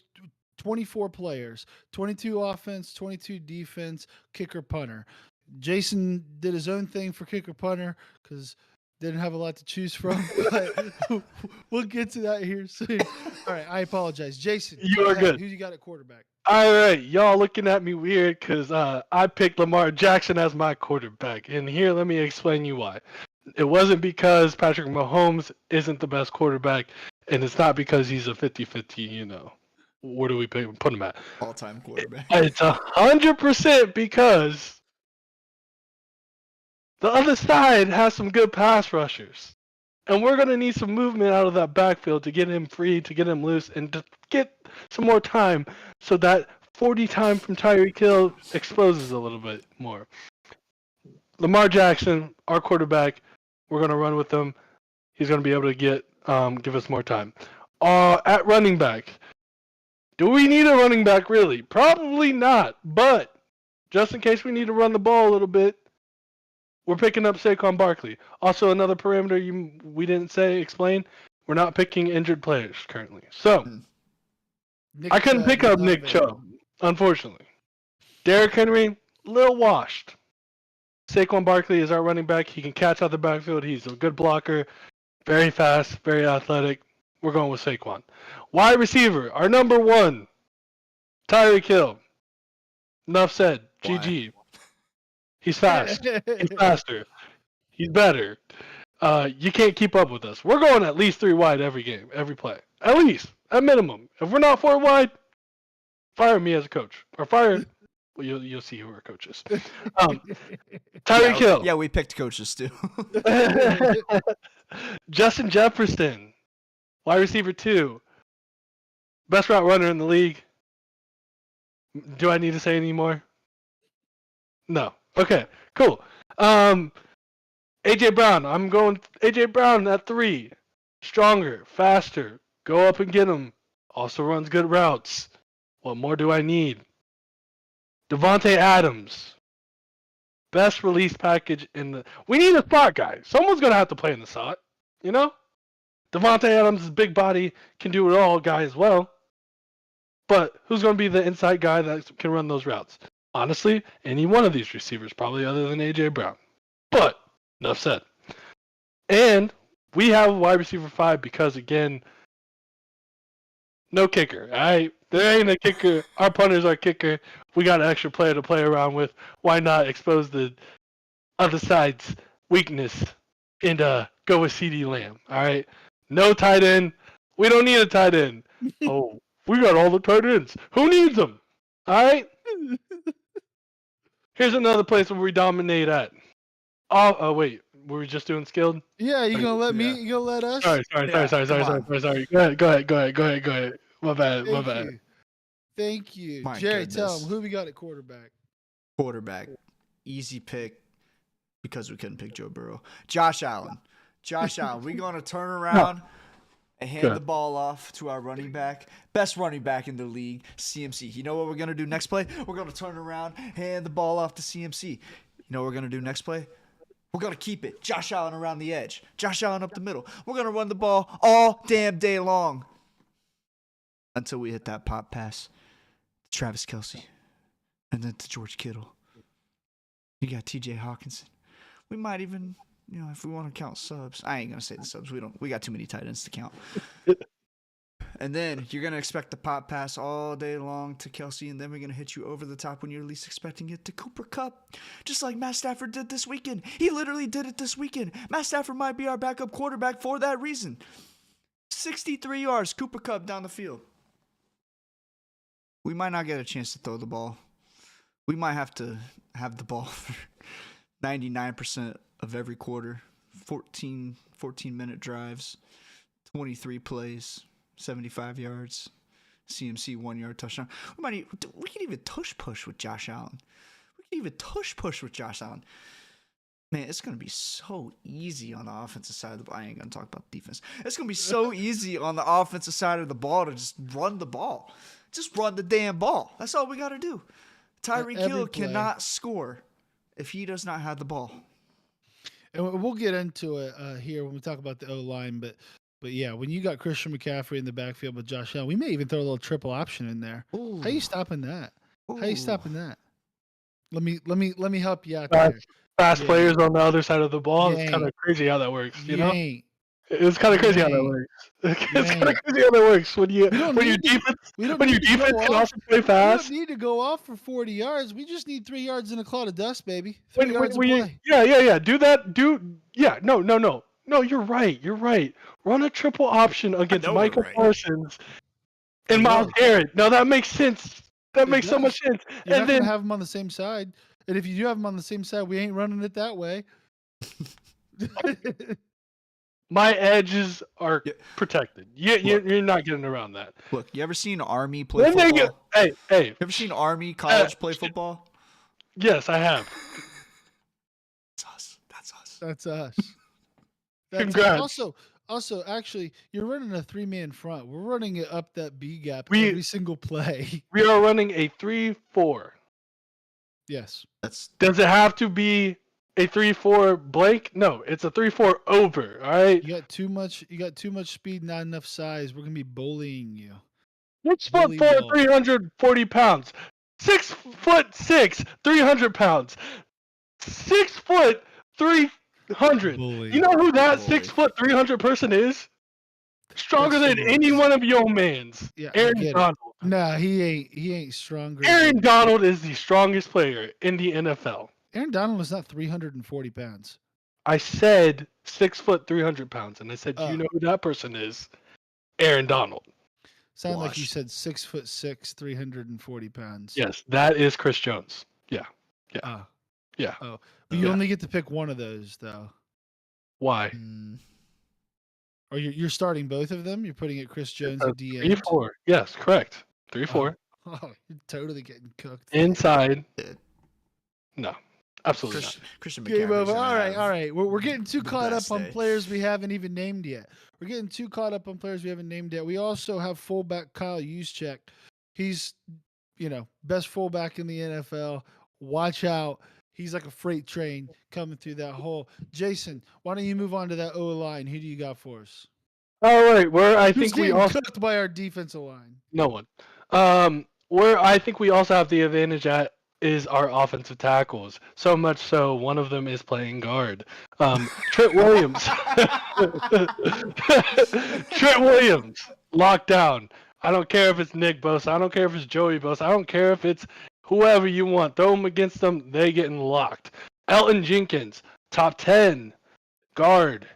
Speaker 1: 24 players, 22 offense, 22 defense, kicker, punter. Jason did his own thing for kicker, punter because didn't have a lot to choose from. But we'll get to that here soon. All right, I apologize, Jason.
Speaker 3: You
Speaker 1: go
Speaker 3: are
Speaker 1: ahead.
Speaker 3: good.
Speaker 1: Who you got at quarterback?
Speaker 3: All right, y'all looking at me weird because I picked Lamar Jackson as my quarterback. And here, let me explain you why. It wasn't because Patrick Mahomes isn't the best quarterback, and it's not because he's a 50-50, you know. Where do we put him at?
Speaker 2: All-time quarterback.
Speaker 3: It's 100% because the other side has some good pass rushers. And we're going to need some movement out of that backfield to get him free, to get him loose, and to get some more time so that 40 time from Tyreek Hill exposes a little bit more. Lamar Jackson, our quarterback, we're going to run with him. He's going to be able to give us more time. At running back, do we need a running back really? Probably not, but just in case we need to run the ball a little bit, we're picking up Saquon Barkley. Also, another parameter we didn't explain, we're not picking injured players currently. So, I couldn't pick up Nick Chubb, unfortunately. Derrick Henry, little washed. Saquon Barkley is our running back. He can catch out the backfield. He's a good blocker, very fast, very athletic. We're going with Saquon. Wide receiver, our number one, Tyreek Hill. Enough said.
Speaker 2: Why?
Speaker 3: GG. He's fast. He's faster. He's better. You can't keep up with us. We're going at least 3 wide every game, every play. At least, at minimum. If we're not 4 wide, fire me as a coach. Or fire. Well, you'll see who our coach is. Tyreek Hill.
Speaker 2: Yeah, we picked coaches too.
Speaker 3: Justin Jefferson, wide receiver 2. Best route runner in the league. Do I need to say any more? No. Okay, cool. AJ Brown. I'm going AJ Brown at 3. Stronger, faster. Go up and get him. Also runs good routes. What more do I need? Devontae Adams. Best release package in the... We need a slot guy. Someone's going to have to play in the slot. You know? Devontae Adams is big body, can do it all guy as well. But who's going to be the inside guy that can run those routes? Honestly, any one of these receivers, probably other than A.J. Brown. But, enough said. And we have a wide receiver 5 because, again, no kicker. All right? There ain't a kicker. Our punter's our kicker. We got an extra player to play around with. Why not expose the other side's weakness and go with CeeDee Lamb? All right? No tight end. We don't need a tight end. Oh, we got all the tight ends. Who needs them? All right? Here's another place where we dominate at. Oh, wait. Were we just doing skilled?
Speaker 1: Yeah, you gonna let me? You gonna let us?
Speaker 3: Sorry. Go ahead. My bad.
Speaker 1: Thank you.
Speaker 2: My
Speaker 1: Jerry,
Speaker 2: goodness.
Speaker 1: tell him who we got at quarterback.
Speaker 2: Quarterback, easy pick because we couldn't pick Joe Burrow. Josh Allen. We're going to turn around and hand the ball off to our running back. Best running back in the league, CMC. You know what we're going to do next play? We're going to turn around, hand the ball off to CMC. You know what we're going to do next play? We're going to keep it. Josh Allen around the edge. Josh Allen up the middle. We're going to run the ball all damn day long until we hit that pop pass to Travis Kelce and then to George Kittle. You got TJ Hawkinson. We might even, if we want to count subs. I ain't going to say the subs. We got too many tight ends to count. And then you're going to expect the pop pass all day long to Kelce, and then we're going to hit you over the top when you're least expecting it to Cooper Kupp. Just like Matt Stafford did this weekend. He literally did it this weekend. Matt Stafford might be our backup quarterback for that reason. 63 yards, Cooper Kupp down the field. We might not get a chance to throw the ball. We might have to have the ball for 99% of every quarter. 14-minute drives, 23 plays, 75 yards, CMC 1-yard touchdown. We can even tush push with Josh Allen. Man, it's going to be so easy on the offensive side of the ball. I ain't going to talk about defense. It's going to be so easy on the offensive side of the ball to just run the ball. Just run the damn ball. That's all we got to do. Tyreek Hill cannot score if he does not have the ball.
Speaker 1: And we'll get into it here when we talk about the O-line, but yeah, when you got Christian McCaffrey in the backfield with Josh Allen, we may even throw a little triple option in there.
Speaker 2: Ooh.
Speaker 1: How you stopping that?
Speaker 2: Ooh.
Speaker 1: How you stopping that? Let me help you out there.
Speaker 3: Fast players on the other side of the ball.
Speaker 1: You
Speaker 3: It's kind of crazy how that works, you know?
Speaker 1: ain't.
Speaker 3: It's kind of crazy how that
Speaker 1: ain't.
Speaker 3: works. It's kind of crazy how that works when your defense can also play
Speaker 1: We
Speaker 3: fast.
Speaker 1: don't need to go off for 40 yards. We just need 3 yards in a cloud of dust, baby. 3 yards of play.
Speaker 3: Yeah. Do that. No, you're right. Run a triple option against Michael Parsons and Myles Garrett. No, that makes sense. That makes so much sense.
Speaker 1: You're not going to have them on the same side. And if you do have them on the same side, we ain't running it that way.
Speaker 3: My edges are protected. You're not getting around that.
Speaker 2: Look, you ever seen Army play football?
Speaker 3: Hey.
Speaker 2: You ever seen Army college play football?
Speaker 3: Yes, I have.
Speaker 2: That's us.
Speaker 3: Congrats.
Speaker 1: Also, actually, you're running a 3-man front. We're running it up that B gap every single play.
Speaker 3: We are running a 3-4.
Speaker 1: Yes.
Speaker 3: Does it have to be a 3-4 blank? No, it's a 3-4 over. All right.
Speaker 1: You got too much speed, not enough size. We're gonna be bullying you.
Speaker 3: 6'4", 340 pounds. 6'6", 300 pounds. 6 foot 300.
Speaker 1: Bully.
Speaker 3: You know who that 6 foot 300 person is? Stronger than any one of your mans.
Speaker 1: Yeah,
Speaker 3: Aaron Donald.
Speaker 1: Nah, he ain't stronger.
Speaker 3: Aaron Donald is the strongest player in the NFL.
Speaker 1: Aaron Donald is not 340 pounds.
Speaker 3: I said 6 foot 300 pounds, and I said, do you
Speaker 1: Oh.
Speaker 3: know who that person is? Aaron Donald.
Speaker 1: Sound like you
Speaker 2: Washed.
Speaker 1: said 6'6", 340 pounds.
Speaker 3: Yes, that is Chris Jones. Yeah.
Speaker 1: Oh.
Speaker 3: Yeah.
Speaker 1: Oh. But you
Speaker 3: Yeah.
Speaker 1: only get to pick one of those, though.
Speaker 3: Why?
Speaker 1: Or you're starting both of them? You're putting it Chris Jones at the
Speaker 3: 3,
Speaker 1: end?
Speaker 3: 4. Yes, correct. 3, 4.
Speaker 1: Oh, you're totally getting cooked.
Speaker 3: Inside.
Speaker 2: Yeah.
Speaker 3: No, absolutely not.
Speaker 2: Christian
Speaker 1: Game
Speaker 2: McCaffrey's
Speaker 1: over.
Speaker 2: gonna
Speaker 1: All right,
Speaker 2: have
Speaker 1: all right. We're getting too
Speaker 2: the
Speaker 1: caught up
Speaker 2: best
Speaker 1: on
Speaker 2: day.
Speaker 1: players we haven't even named yet. We're getting too caught up on players we haven't named yet. We also have fullback Kyle Juszczyk. He's, best fullback in the NFL. Watch out. He's like a freight train coming through that hole. Jason, why don't you move on to that O line? Who do you got for us?
Speaker 3: All right, where I
Speaker 1: Who's
Speaker 3: think we
Speaker 1: getting
Speaker 3: also
Speaker 1: cooked by our defensive line?
Speaker 3: no one. Where I think we also have the advantage at is our offensive tackles. So much so, one of them is playing guard. Trent Williams. Trent Williams, locked down. I don't care if it's Nick Bosa. I don't care if it's Joey Bosa. I don't care if it's whoever you want. Throw them against them. They getting locked. Elton Jenkins, top 10 guard.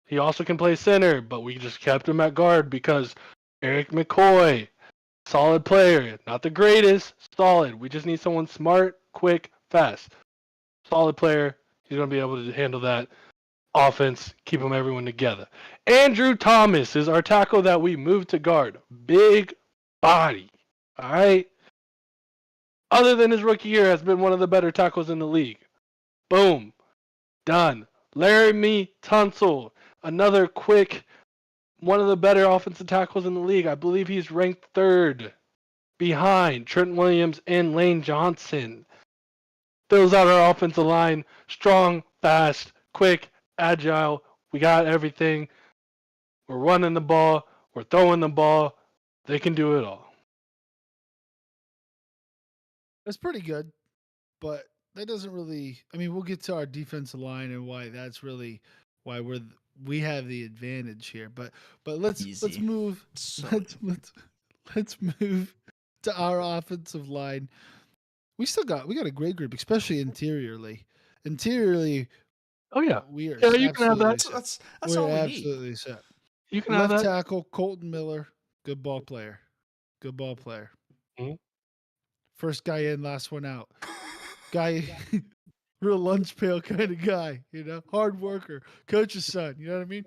Speaker 3: He also can play center, but we just kept him at guard because Eric McCoy, solid player, not the greatest, solid. We just need someone smart, quick, fast. Solid player. He's going to be able to handle that offense, keep everyone together. Andrew Thomas is our tackle that we moved to guard. Big body. All right? Other than his rookie year, has been one of the better tackles in the league. Boom. Done. Laramie Tunsil, another quick, one of the better offensive tackles in the league. I believe he's ranked 3rd behind Trent Williams and Lane Johnson. Fills out our offensive line. Strong, fast, quick, agile. We got everything. We're running the ball. We're throwing the ball. They can do it all.
Speaker 1: That's pretty good, but that doesn't really. I mean, we'll get to our defensive line and why that's really why we have the advantage here. But let's
Speaker 2: Easy.
Speaker 1: move.
Speaker 2: So
Speaker 1: Let's move to our offensive line. We got a great group, especially interiorly. Interiorly,
Speaker 3: Oh, yeah.
Speaker 1: we are
Speaker 3: Yeah, you can have
Speaker 1: absolutely
Speaker 3: that.
Speaker 1: set.
Speaker 2: that's
Speaker 1: We're
Speaker 2: all we need.
Speaker 1: absolutely set.
Speaker 3: You can have
Speaker 1: Left
Speaker 3: that.
Speaker 1: tackle Colton Miller, good ball player. Good ball player.
Speaker 3: Mhm.
Speaker 1: First guy in, last one out. Guy, real lunch pail kind of guy, hard worker, coach's son. You know what I mean?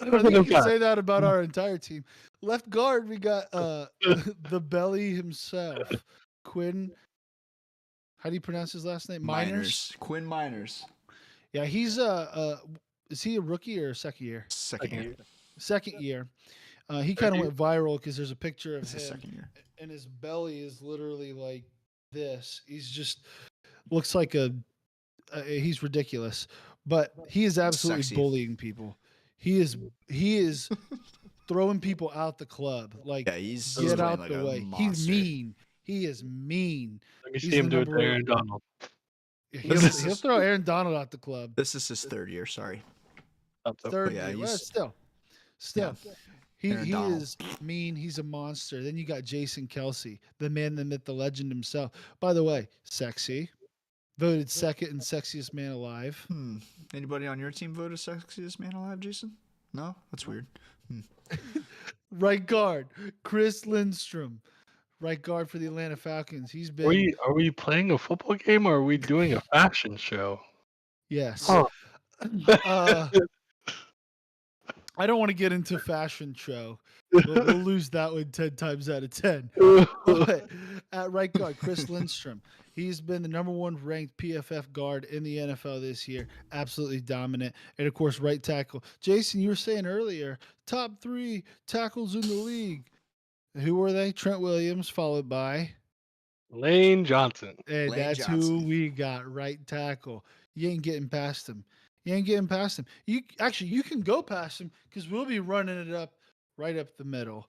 Speaker 1: I think you can say that about our entire team. Left guard, we got the belly himself, Quinn. How do you pronounce his last name? Miners.
Speaker 2: Quinn Miners.
Speaker 1: Yeah, he's is he a rookie or a second year?
Speaker 2: Second year.
Speaker 1: Second year. He kind of went viral because there's a picture of
Speaker 2: It's his
Speaker 1: him,
Speaker 2: second year.
Speaker 1: and his belly is literally like this. He's just looks like he's ridiculous, but he is absolutely
Speaker 2: Sexy.
Speaker 1: bullying people. He is throwing people out the club. Like,
Speaker 2: Yeah, he's
Speaker 1: get
Speaker 2: playing
Speaker 1: out
Speaker 2: like
Speaker 1: the
Speaker 2: a
Speaker 1: way.
Speaker 2: monster.
Speaker 1: He's mean. He is mean.
Speaker 3: Let me
Speaker 1: He's
Speaker 3: see him
Speaker 1: the
Speaker 3: do it to
Speaker 1: number one-
Speaker 3: Aaron Donald.
Speaker 1: He'll throw Aaron Donald out the club.
Speaker 2: This is his 3rd year. Sorry.
Speaker 1: Third
Speaker 2: yeah,
Speaker 1: year. Well,
Speaker 2: he's-
Speaker 1: still.
Speaker 2: Aaron
Speaker 1: He
Speaker 2: Donald.
Speaker 1: is mean. He's a monster. Then you got Jason Kelsey, the man, the myth, the legend himself. By the way, sexy. Voted second and sexiest man alive.
Speaker 2: Anybody on your team voted sexiest man alive, Jason? No? That's weird.
Speaker 1: Right guard, Chris Lindstrom. Right guard for the Atlanta Falcons. He's been
Speaker 3: Are we playing a football game or are we doing a fashion show?
Speaker 1: yes.
Speaker 3: Oh.
Speaker 1: I don't want to get into fashion show. We'll lose that one 10 times out of 10. But at right guard, Chris Lindstrom. He's been the number 1 ranked PFF guard in the NFL this year. Absolutely dominant. And of course, right tackle. Jason, you were saying earlier, top 3 tackles in the league. Who were they? Trent Williams, followed by
Speaker 3: Lane Johnson.
Speaker 1: and
Speaker 2: Lane
Speaker 1: that's who
Speaker 2: Johnson.
Speaker 1: we got, right tackle. You ain't getting past him. You can go past him because we'll be running it up right up the middle.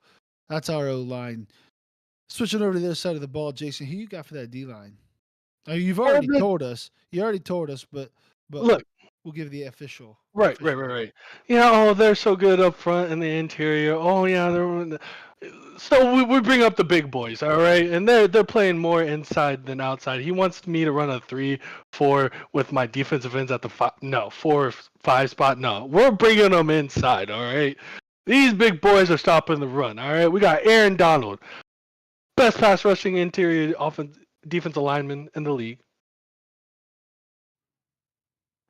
Speaker 1: That's our O line. Switching over to the other side of the ball, Jason, who you got for that D line? You've already told us. You already told us, but but
Speaker 3: Look,
Speaker 1: we'll give the official.
Speaker 3: right. Yeah, oh, they're so good up front in the interior. Oh yeah, so we bring up the big boys, all right, and they're playing more inside than outside. He wants me to run a 3-4 with my defensive ends at the 4-5 spot. No, we're bringing them inside, all right. These big boys are stopping the run, all right. We got Aaron Donald, best pass rushing interior defensive lineman in the league,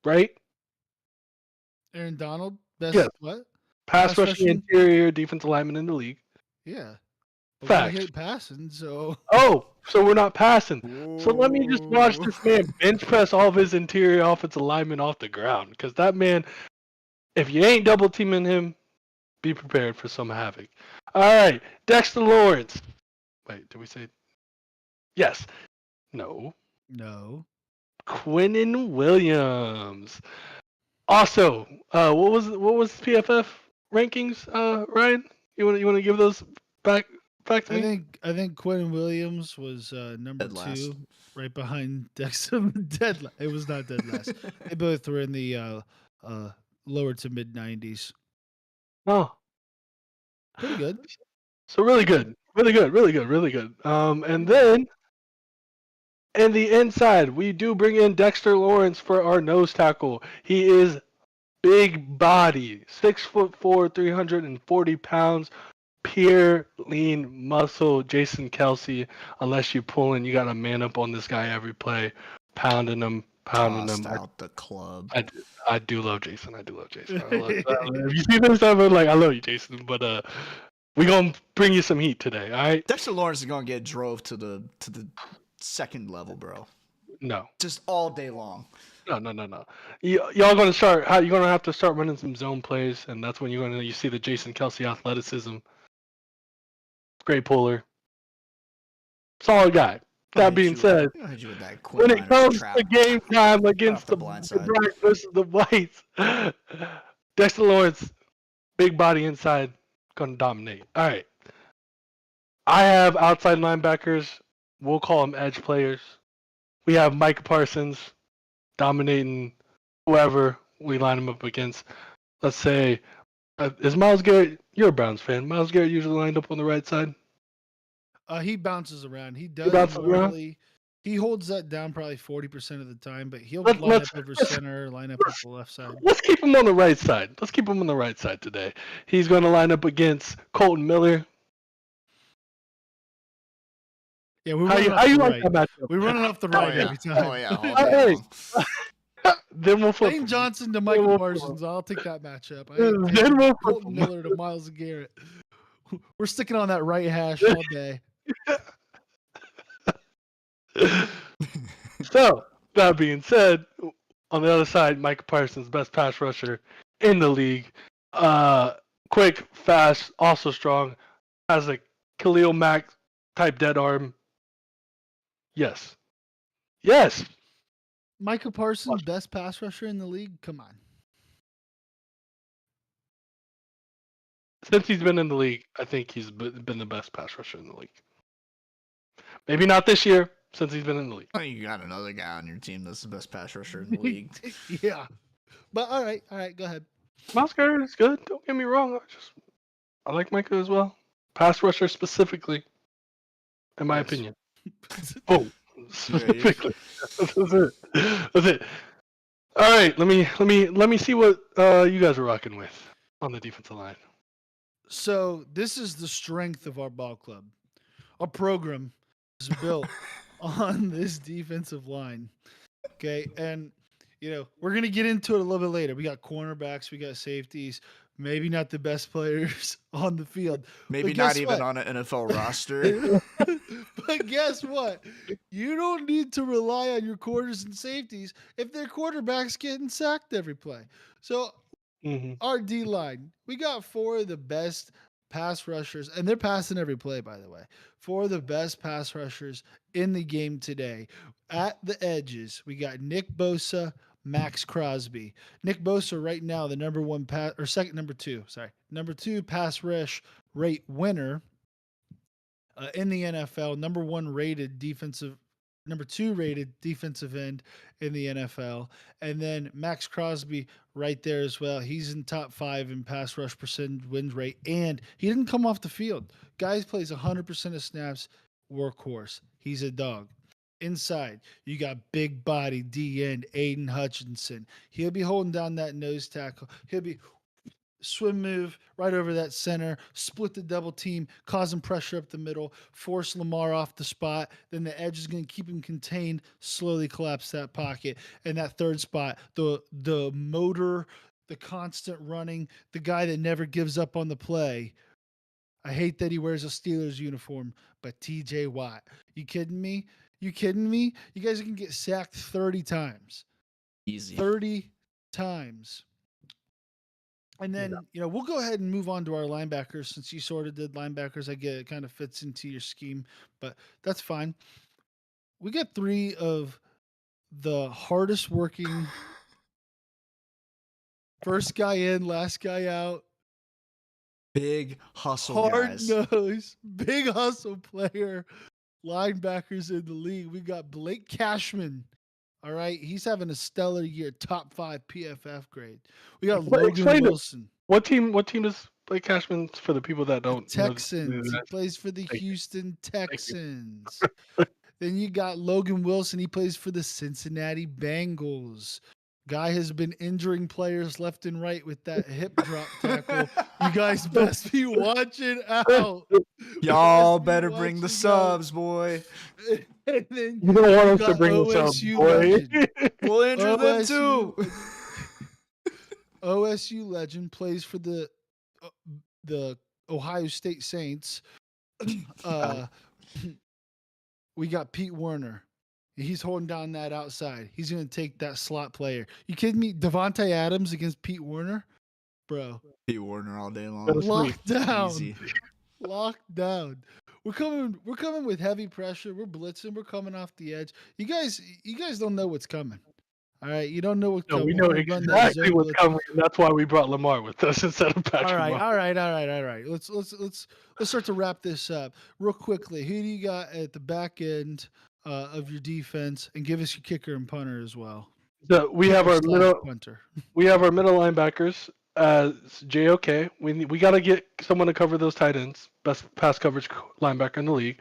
Speaker 3: right?
Speaker 1: Aaron Donald,
Speaker 3: Yes,
Speaker 1: best what?
Speaker 3: pass
Speaker 1: Pass
Speaker 3: rushing
Speaker 1: rushing?
Speaker 3: interior defensive lineman in the league.
Speaker 1: Yeah. But we
Speaker 3: Facts.
Speaker 1: hate passing, so
Speaker 3: Oh, so we're not passing. So let me just watch
Speaker 2: Ooh.
Speaker 3: this man bench press all of his interior offensive linemen off the ground. Because that man, if you ain't double teaming him, be prepared for some havoc. All right, Dexter Lawrence. Wait, did we say? Yes. No.
Speaker 1: no.
Speaker 3: Quinnen Williams. Also, what was PFF rankings? Ryan, you want to give those back to me?
Speaker 1: I think Quentin Williams was number
Speaker 2: Dead last.
Speaker 1: 2, right behind Dexter. It was not dead last. They both were in the lower to mid 90s.
Speaker 3: Oh,
Speaker 1: Pretty good.
Speaker 3: so really good, really good, really good, really good. And then in the inside, we do bring in Dexter Lawrence for our nose tackle. He is big body, 6'4", 340 pounds, pure lean muscle. Jason Kelsey, unless you pulling, you got to man up on this guy every play, pounding him.
Speaker 2: Tossed out the club.
Speaker 3: I do love Jason. I if you see this stuff, I'm like, I love you, Jason. But we gonna bring you some heat today, all right?
Speaker 2: Dexter Lawrence is gonna get drove to the second level, bro.
Speaker 3: No.
Speaker 2: Just all day long.
Speaker 3: No. Y'all gonna start. You're gonna have to start running some zone plays, and that's when you see the Jason Kelsey athleticism. Great puller, solid guy. That being said,
Speaker 2: I hit you with that
Speaker 3: when it comes to game time against the
Speaker 2: blind
Speaker 3: the
Speaker 2: side.
Speaker 3: Blacks versus the Whites, Dexter Lawrence, big body inside, gonna dominate. All right. I have outside linebackers. We'll call them edge players. We have Micah Parsons dominating whoever we line him up against. Let's say, is Myles Garrett? You're a Browns fan. Myles Garrett usually lined up on the right side.
Speaker 1: He bounces around. He does
Speaker 3: bounces around?
Speaker 1: normally. He holds that down probably 40% of the time, but he'll line up over center, line up at the left side.
Speaker 3: Let's keep him on the right side. Let's keep him on the right side today. He's going to line up against Colton Miller.
Speaker 1: Yeah, we're
Speaker 3: How
Speaker 1: running
Speaker 3: you
Speaker 1: off the
Speaker 3: like
Speaker 1: right.
Speaker 3: that matchup?
Speaker 1: We're running off the right every time.
Speaker 2: Oh yeah, all day long.
Speaker 3: Then we'll flip
Speaker 1: Lane
Speaker 3: him.
Speaker 1: Johnson to Michael Parsons. I'll take that matchup.
Speaker 3: Then
Speaker 1: I take
Speaker 3: we'll flip
Speaker 1: Colton
Speaker 3: him.
Speaker 1: Miller to Myles Garrett. We're sticking on that right hash all day.
Speaker 3: So, that being said, on the other side, Micah Parsons, best pass rusher in the league. Quick, fast, also strong. Has a Khalil Mack type dead arm. Yes.
Speaker 1: Micah Parsons, best pass rusher in the league? Come on.
Speaker 3: Since he's been in the league, I think he's been the best pass rusher in the league. Maybe not this year, since he's been in the league.
Speaker 2: You got another guy on your team that's the best pass rusher in the league.
Speaker 1: Yeah. But all right, go ahead.
Speaker 3: Myles Garrett is good. Don't get me wrong. I like Micah as well. Pass rusher specifically, in my opinion. Oh, specifically. That's it. All right, let me see what you guys are rocking with on the defensive line.
Speaker 1: So this is the strength of our ball club. Our program is built on this defensive line. Okay, and we're gonna get into it a little bit later. We got cornerbacks, we got safeties. Maybe not the best players on the field.
Speaker 2: Maybe not even on an NFL roster.
Speaker 1: But guess what? You don't need to rely on your corners and safeties if their quarterback's getting sacked every play. So our D line, we got 4 of the best pass rushers, and they're passing every play, by the way. 4 of the best pass rushers in the game today. At the edges, we got Nick Bosa, Max Crosby. Nick Bosa right now, the number 2 pass rush rate winner in the NFL, number 1 rated defensive number 2 rated defensive end in the NFL. And then Max Crosby right there as well. He's in top 5 in pass rush percentage win rate, and he didn't come off the field. Guys plays 100% of snaps, workhorse. He's a dog. Inside, you got big body D end Aiden Hutchinson. He'll be holding down that nose tackle. He'll be swim move right over that center, split the double team, causing pressure up the middle, force Lamar off the spot. Then the edge is going to keep him contained, slowly collapse that pocket. And that third spot, the motor, the constant running, the guy that never gives up on the play. I hate that he wears a Steelers uniform, but TJ Watt. You kidding me? You kidding me? You guys can get sacked 30 times.
Speaker 2: Easy.
Speaker 1: 30 times. And then, we'll go ahead and move on to our linebackers since you sort of did linebackers. I get it kind of fits into your scheme, but that's fine. We got 3 of the hardest working, first guy in, last guy out,
Speaker 2: Big hustle
Speaker 1: hard
Speaker 2: guys.
Speaker 1: nose, big hustle player linebackers in the league. We got Blake Cashman. All right. He's having a stellar year, top 5 PFF grade. We got Logan Wilson.
Speaker 3: What team is Blake Cashman for the people that don't
Speaker 1: Texans.
Speaker 3: know?
Speaker 1: He plays for the Houston Texans. Then you got Logan Wilson. He plays for the Cincinnati Bengals. Guy has been injuring players left and right with that hip drop tackle. You guys best be watching out.
Speaker 2: Y'all better bring the subs, boy.
Speaker 1: And then
Speaker 3: You don't want us to bring the subs,
Speaker 1: OSU
Speaker 3: boy.
Speaker 1: legend.
Speaker 2: We'll injure them too.
Speaker 1: OSU legend plays for the Ohio State Saints. We got Pete Werner. He's holding down that outside. He's going to take that slot player. You kidding me? Devontae Adams against Pete Werner? Bro.
Speaker 2: Pete Werner all day long.
Speaker 1: Locked down.
Speaker 2: Easy.
Speaker 1: Locked down. We're coming with heavy pressure. We're blitzing. We're coming off the edge. You guys don't know what's coming. All right, you don't know what's coming.
Speaker 3: We know exactly what's coming. And that's why we brought Lamar with us instead of Patrick.
Speaker 1: All right. Let's start to wrap this up real quickly. Who do you got at the back end of your defense, and give us your kicker and punter as well?
Speaker 3: So we have our middle
Speaker 1: punter.
Speaker 3: We have our middle linebackers. JOK. We got to get someone to cover those tight ends. Best pass coverage linebacker in the league.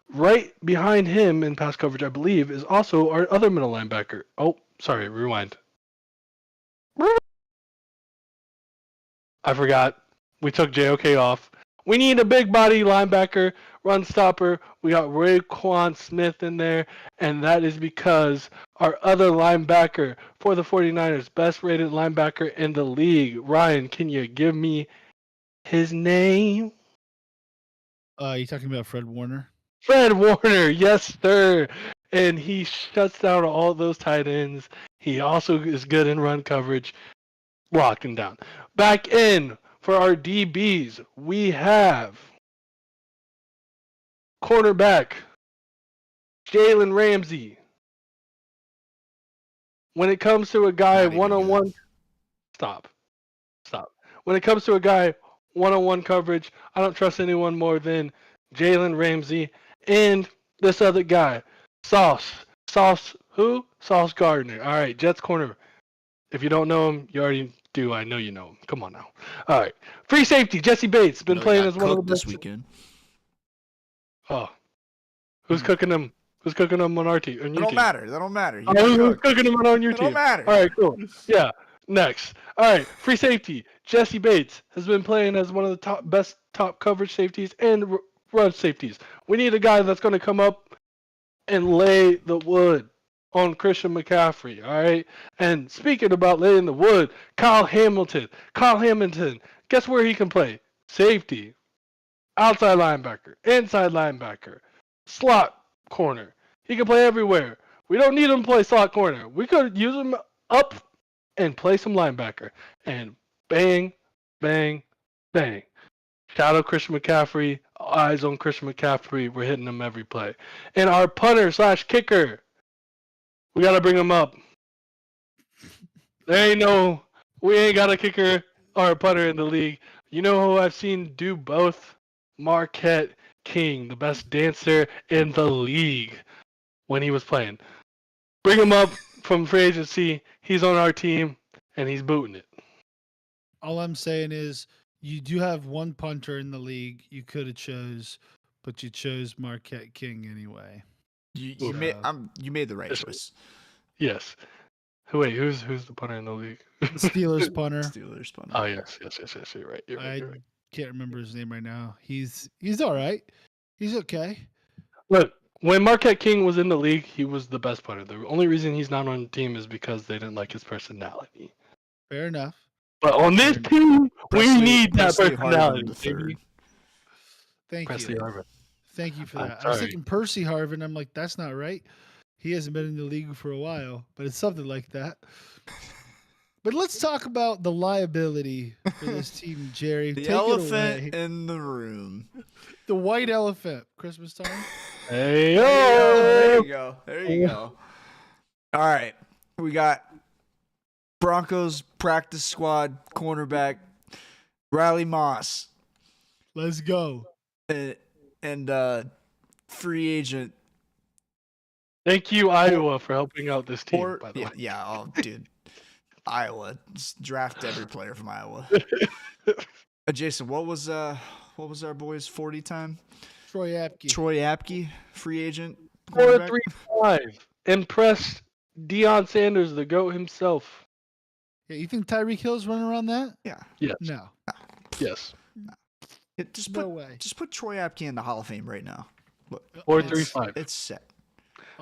Speaker 3: Right behind him in pass coverage, I believe, is also our other middle linebacker. Oh, sorry, rewind. I forgot. We took JOK off. We need a big body linebacker, run stopper. We got Raekwon Smith in there, and that is because our other linebacker for the 49ers, best rated linebacker in the league. Ryan, can you give me his name?
Speaker 1: You talking about Fred Warner?
Speaker 3: Fred Warner, yes, sir. And he shuts down all those tight ends. He also is good in run coverage, locking down. Back in for our DBs, we have cornerback Jalen Ramsey. When it comes to a guy one-on-one, stop. When it comes to a guy one-on-one coverage, I don't trust anyone more than Jalen Ramsey and this other guy, Sauce who? Sauce Gardner. All right, Jets corner. If you don't know him, you already do. I know you know him. Come on now. All right, free safety Jesse Bates been playing as one of the best
Speaker 2: this weekend.
Speaker 3: Oh, who's cooking them? Who's cooking them on our team?
Speaker 2: That don't matter.
Speaker 3: Who's cooking them on your team?
Speaker 2: Don't matter.
Speaker 3: All right, cool. Yeah. Next. All right, free safety Jesse Bates has been playing as one of the best top coverage safeties and run safeties. We need a guy that's going to come up and lay the wood on Christian McCaffrey. All right. And speaking about laying the wood, Kyle Hamilton. Guess where he can play? Safety, outside linebacker, inside linebacker, slot corner. He can play everywhere. We don't need him to play slot corner. We could use him up and play some linebacker. And bang, bang, bang. Shout out Christian McCaffrey. Eyes on Christian McCaffrey. We're hitting him every play. And our punter / kicker, we got to bring him up. We ain't got a kicker or a punter in the league. You know who I've seen do both? Marquette King, the best dancer in the league. when he was playing. Bring him up from free agency. He's on our team, and he's booting it.
Speaker 1: All I'm saying is you do have one punter in the league you could have chose, but you chose Marquette King anyway.
Speaker 2: You made the right choice.
Speaker 3: Yes. Who's the punter in the league?
Speaker 1: The Steelers punter.
Speaker 2: Steelers punter.
Speaker 3: Oh yes. You're right.
Speaker 1: I can't remember his name right now. He's all right. He's okay.
Speaker 3: Look, when Marquette King was in the league, he was the best punter. The only reason he's not on the team is because they didn't like his personality.
Speaker 1: Fair enough.
Speaker 3: But on this team, we need that personality.
Speaker 1: Thank
Speaker 3: Presley
Speaker 1: you.
Speaker 3: Harvin.
Speaker 1: Thank you for that. I was thinking Percy Harvin. I'm like, that's not right. He hasn't been in the league for a while, but it's something like that. But let's talk about the liability for this team, Jerry.
Speaker 2: The
Speaker 1: Take
Speaker 2: elephant
Speaker 1: it away.
Speaker 2: in the room.
Speaker 1: The white elephant. Christmas time.
Speaker 3: Hey,
Speaker 2: there you go. There you go. All right. We got Broncos practice squad cornerback Riley Moss.
Speaker 1: Let's go.
Speaker 2: And free agent.
Speaker 3: Thank you, Iowa, for helping out this team, by the way.
Speaker 2: Yeah, oh, dude. Iowa. Just draft every player from Iowa. Jason, what was our boy's 40 time?
Speaker 1: Troy
Speaker 2: Apke, free agent.
Speaker 3: 4.35. Impressed Deion Sanders, the GOAT himself.
Speaker 1: Yeah, you think Tyreek Hill's running around that?
Speaker 2: Yeah.
Speaker 3: Yes.
Speaker 1: No.
Speaker 3: Yes.
Speaker 1: No way.
Speaker 2: Just put Troy Apke in the Hall of Fame right now. Look,
Speaker 3: 4.35.
Speaker 2: It's set.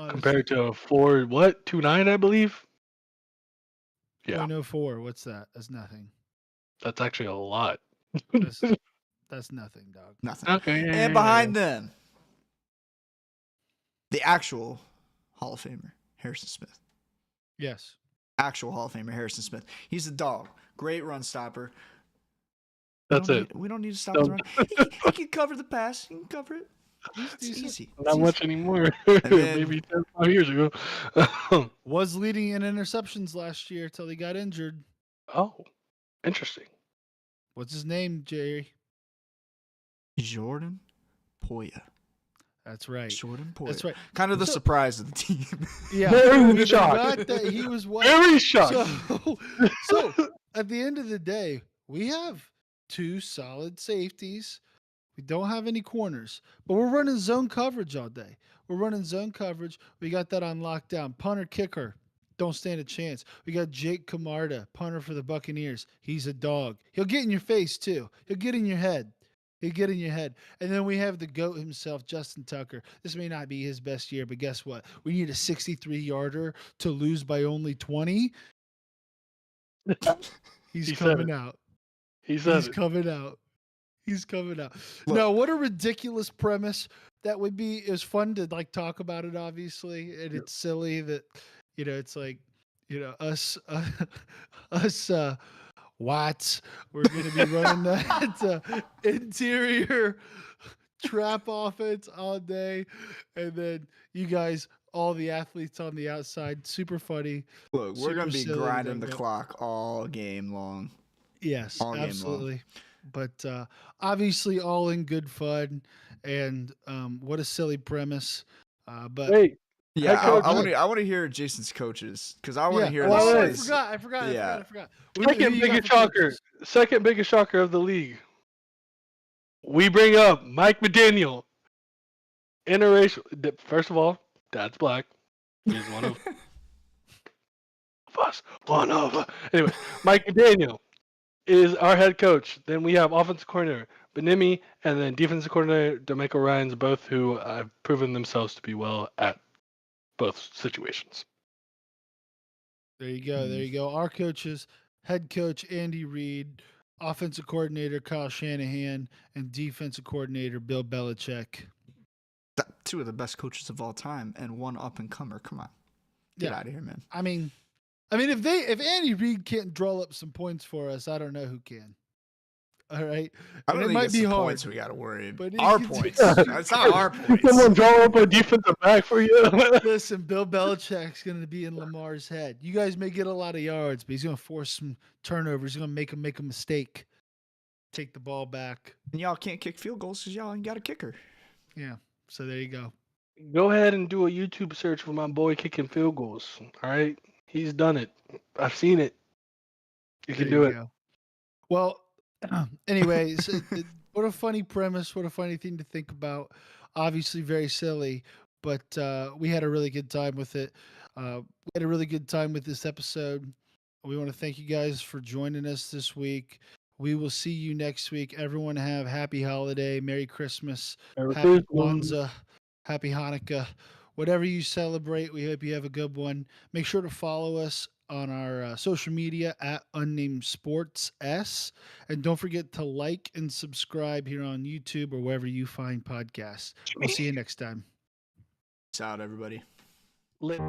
Speaker 3: Compared to a 2.9, I believe. Yeah.
Speaker 1: 0.04. What's that? That's nothing.
Speaker 3: That's actually a lot.
Speaker 1: That's nothing, dog.
Speaker 2: Nothing.
Speaker 3: Okay.
Speaker 2: And behind them, the actual Hall of Famer, Harrison Smith.
Speaker 1: Yes.
Speaker 2: Actual Hall of Famer, Harrison Smith. He's a dog. Great run stopper.
Speaker 3: That's it.
Speaker 2: We don't need to stop the run. He can cover the pass. He can cover it. It's easy.
Speaker 3: Not much anymore.
Speaker 2: Then,
Speaker 3: Maybe 5 years ago.
Speaker 1: Was leading in interceptions last year till he got injured.
Speaker 3: Oh, interesting.
Speaker 1: What's his name, Jerry?
Speaker 2: Jordan Poya.
Speaker 1: That's right.
Speaker 2: Jordan Poya.
Speaker 1: That's right.
Speaker 2: Kind of the surprise of the team.
Speaker 1: Yeah.
Speaker 3: Very shocked.
Speaker 1: Forgot that he was what?
Speaker 3: Very shocked.
Speaker 1: So at the end of the day, we have two solid safeties. We don't have any corners, but we're running zone coverage all day. We're running zone coverage. We got that on lockdown. Punter, kicker, don't stand a chance. We got Jake Camarda, punter for the Buccaneers. He's a dog. He'll get in your face too. He'll get in your head. He'll get in your head. And then we have the GOAT himself, Justin Tucker. This may not be his best year, but guess what? We need a 63-yarder to lose by only 20. He's coming out. He's coming out. He's coming out.
Speaker 2: Look.
Speaker 1: No, what a ridiculous premise that would be. It was fun to like talk about it, obviously, and it's silly that it's like us Watts. We're going to be running that interior trap offense all day, and then you guys, all the athletes on the outside, super funny.
Speaker 2: Look, we're going to be grinding the clock all game long.
Speaker 1: Yes,
Speaker 2: all
Speaker 1: absolutely.
Speaker 2: Game long.
Speaker 1: But obviously, all in good fun, and what a silly premise. But
Speaker 3: wait,
Speaker 2: yeah, I want to hear Jason's coaches because I want to hear.
Speaker 1: I forgot.
Speaker 2: Yeah.
Speaker 1: I forgot.
Speaker 3: Second biggest shocker of the league. We bring up Mike McDaniel. Interracial. First of all, Dad's black. He's one of us. One of us. Anyway, Mike McDaniel is our head coach. Then we have offensive coordinator Benimi, and then defensive coordinator DeMeco Ryans, both who have proven themselves to be well at both situations.
Speaker 1: There you go. There you go. Our coaches, head coach Andy Reid, offensive coordinator Kyle Shanahan, and defensive coordinator Bill Belichick.
Speaker 2: Two of the best coaches of all time, and one up and comer. Come on, get out of here, man.
Speaker 1: I mean, if Andy Reid can't draw up some points for us, I don't know who can. All right,
Speaker 2: I don't think
Speaker 1: it might
Speaker 2: it's
Speaker 1: be
Speaker 2: the
Speaker 1: hard.
Speaker 2: Points we got to worry.
Speaker 1: But
Speaker 2: our points. It's not our points.
Speaker 3: Someone draw up a defensive back for you.
Speaker 1: Listen, Bill Belichick's going to be in Lamar's head. You guys may get a lot of yards, but he's going to force some turnovers. He's going to make him make a mistake. Take the ball back.
Speaker 2: And y'all can't kick field goals because y'all ain't got a kicker.
Speaker 1: Yeah. So there you go.
Speaker 3: Go ahead and do a YouTube search for my boy kicking field goals. All right, he's done it. I've seen it. You
Speaker 1: There
Speaker 3: can
Speaker 1: you
Speaker 3: do it.
Speaker 1: go. Well, anyways, what a funny premise. What a funny thing to think about. Obviously, very silly, but we had a really good time with it. We had a really good time with this episode. We want to thank you guys for joining us this week. We will see you next week. Everyone have happy holiday, Merry Christmas,
Speaker 3: Merry
Speaker 1: Happy
Speaker 3: Christmas.
Speaker 1: Kwanzaa, Happy Hanukkah. Whatever you celebrate, we hope you have a good one. Make sure to follow us on our social media at Unnamed Sports S. And don't forget to like and subscribe here on YouTube or wherever you find podcasts. We'll see you next time.
Speaker 2: Peace out, everybody.
Speaker 3: Lit.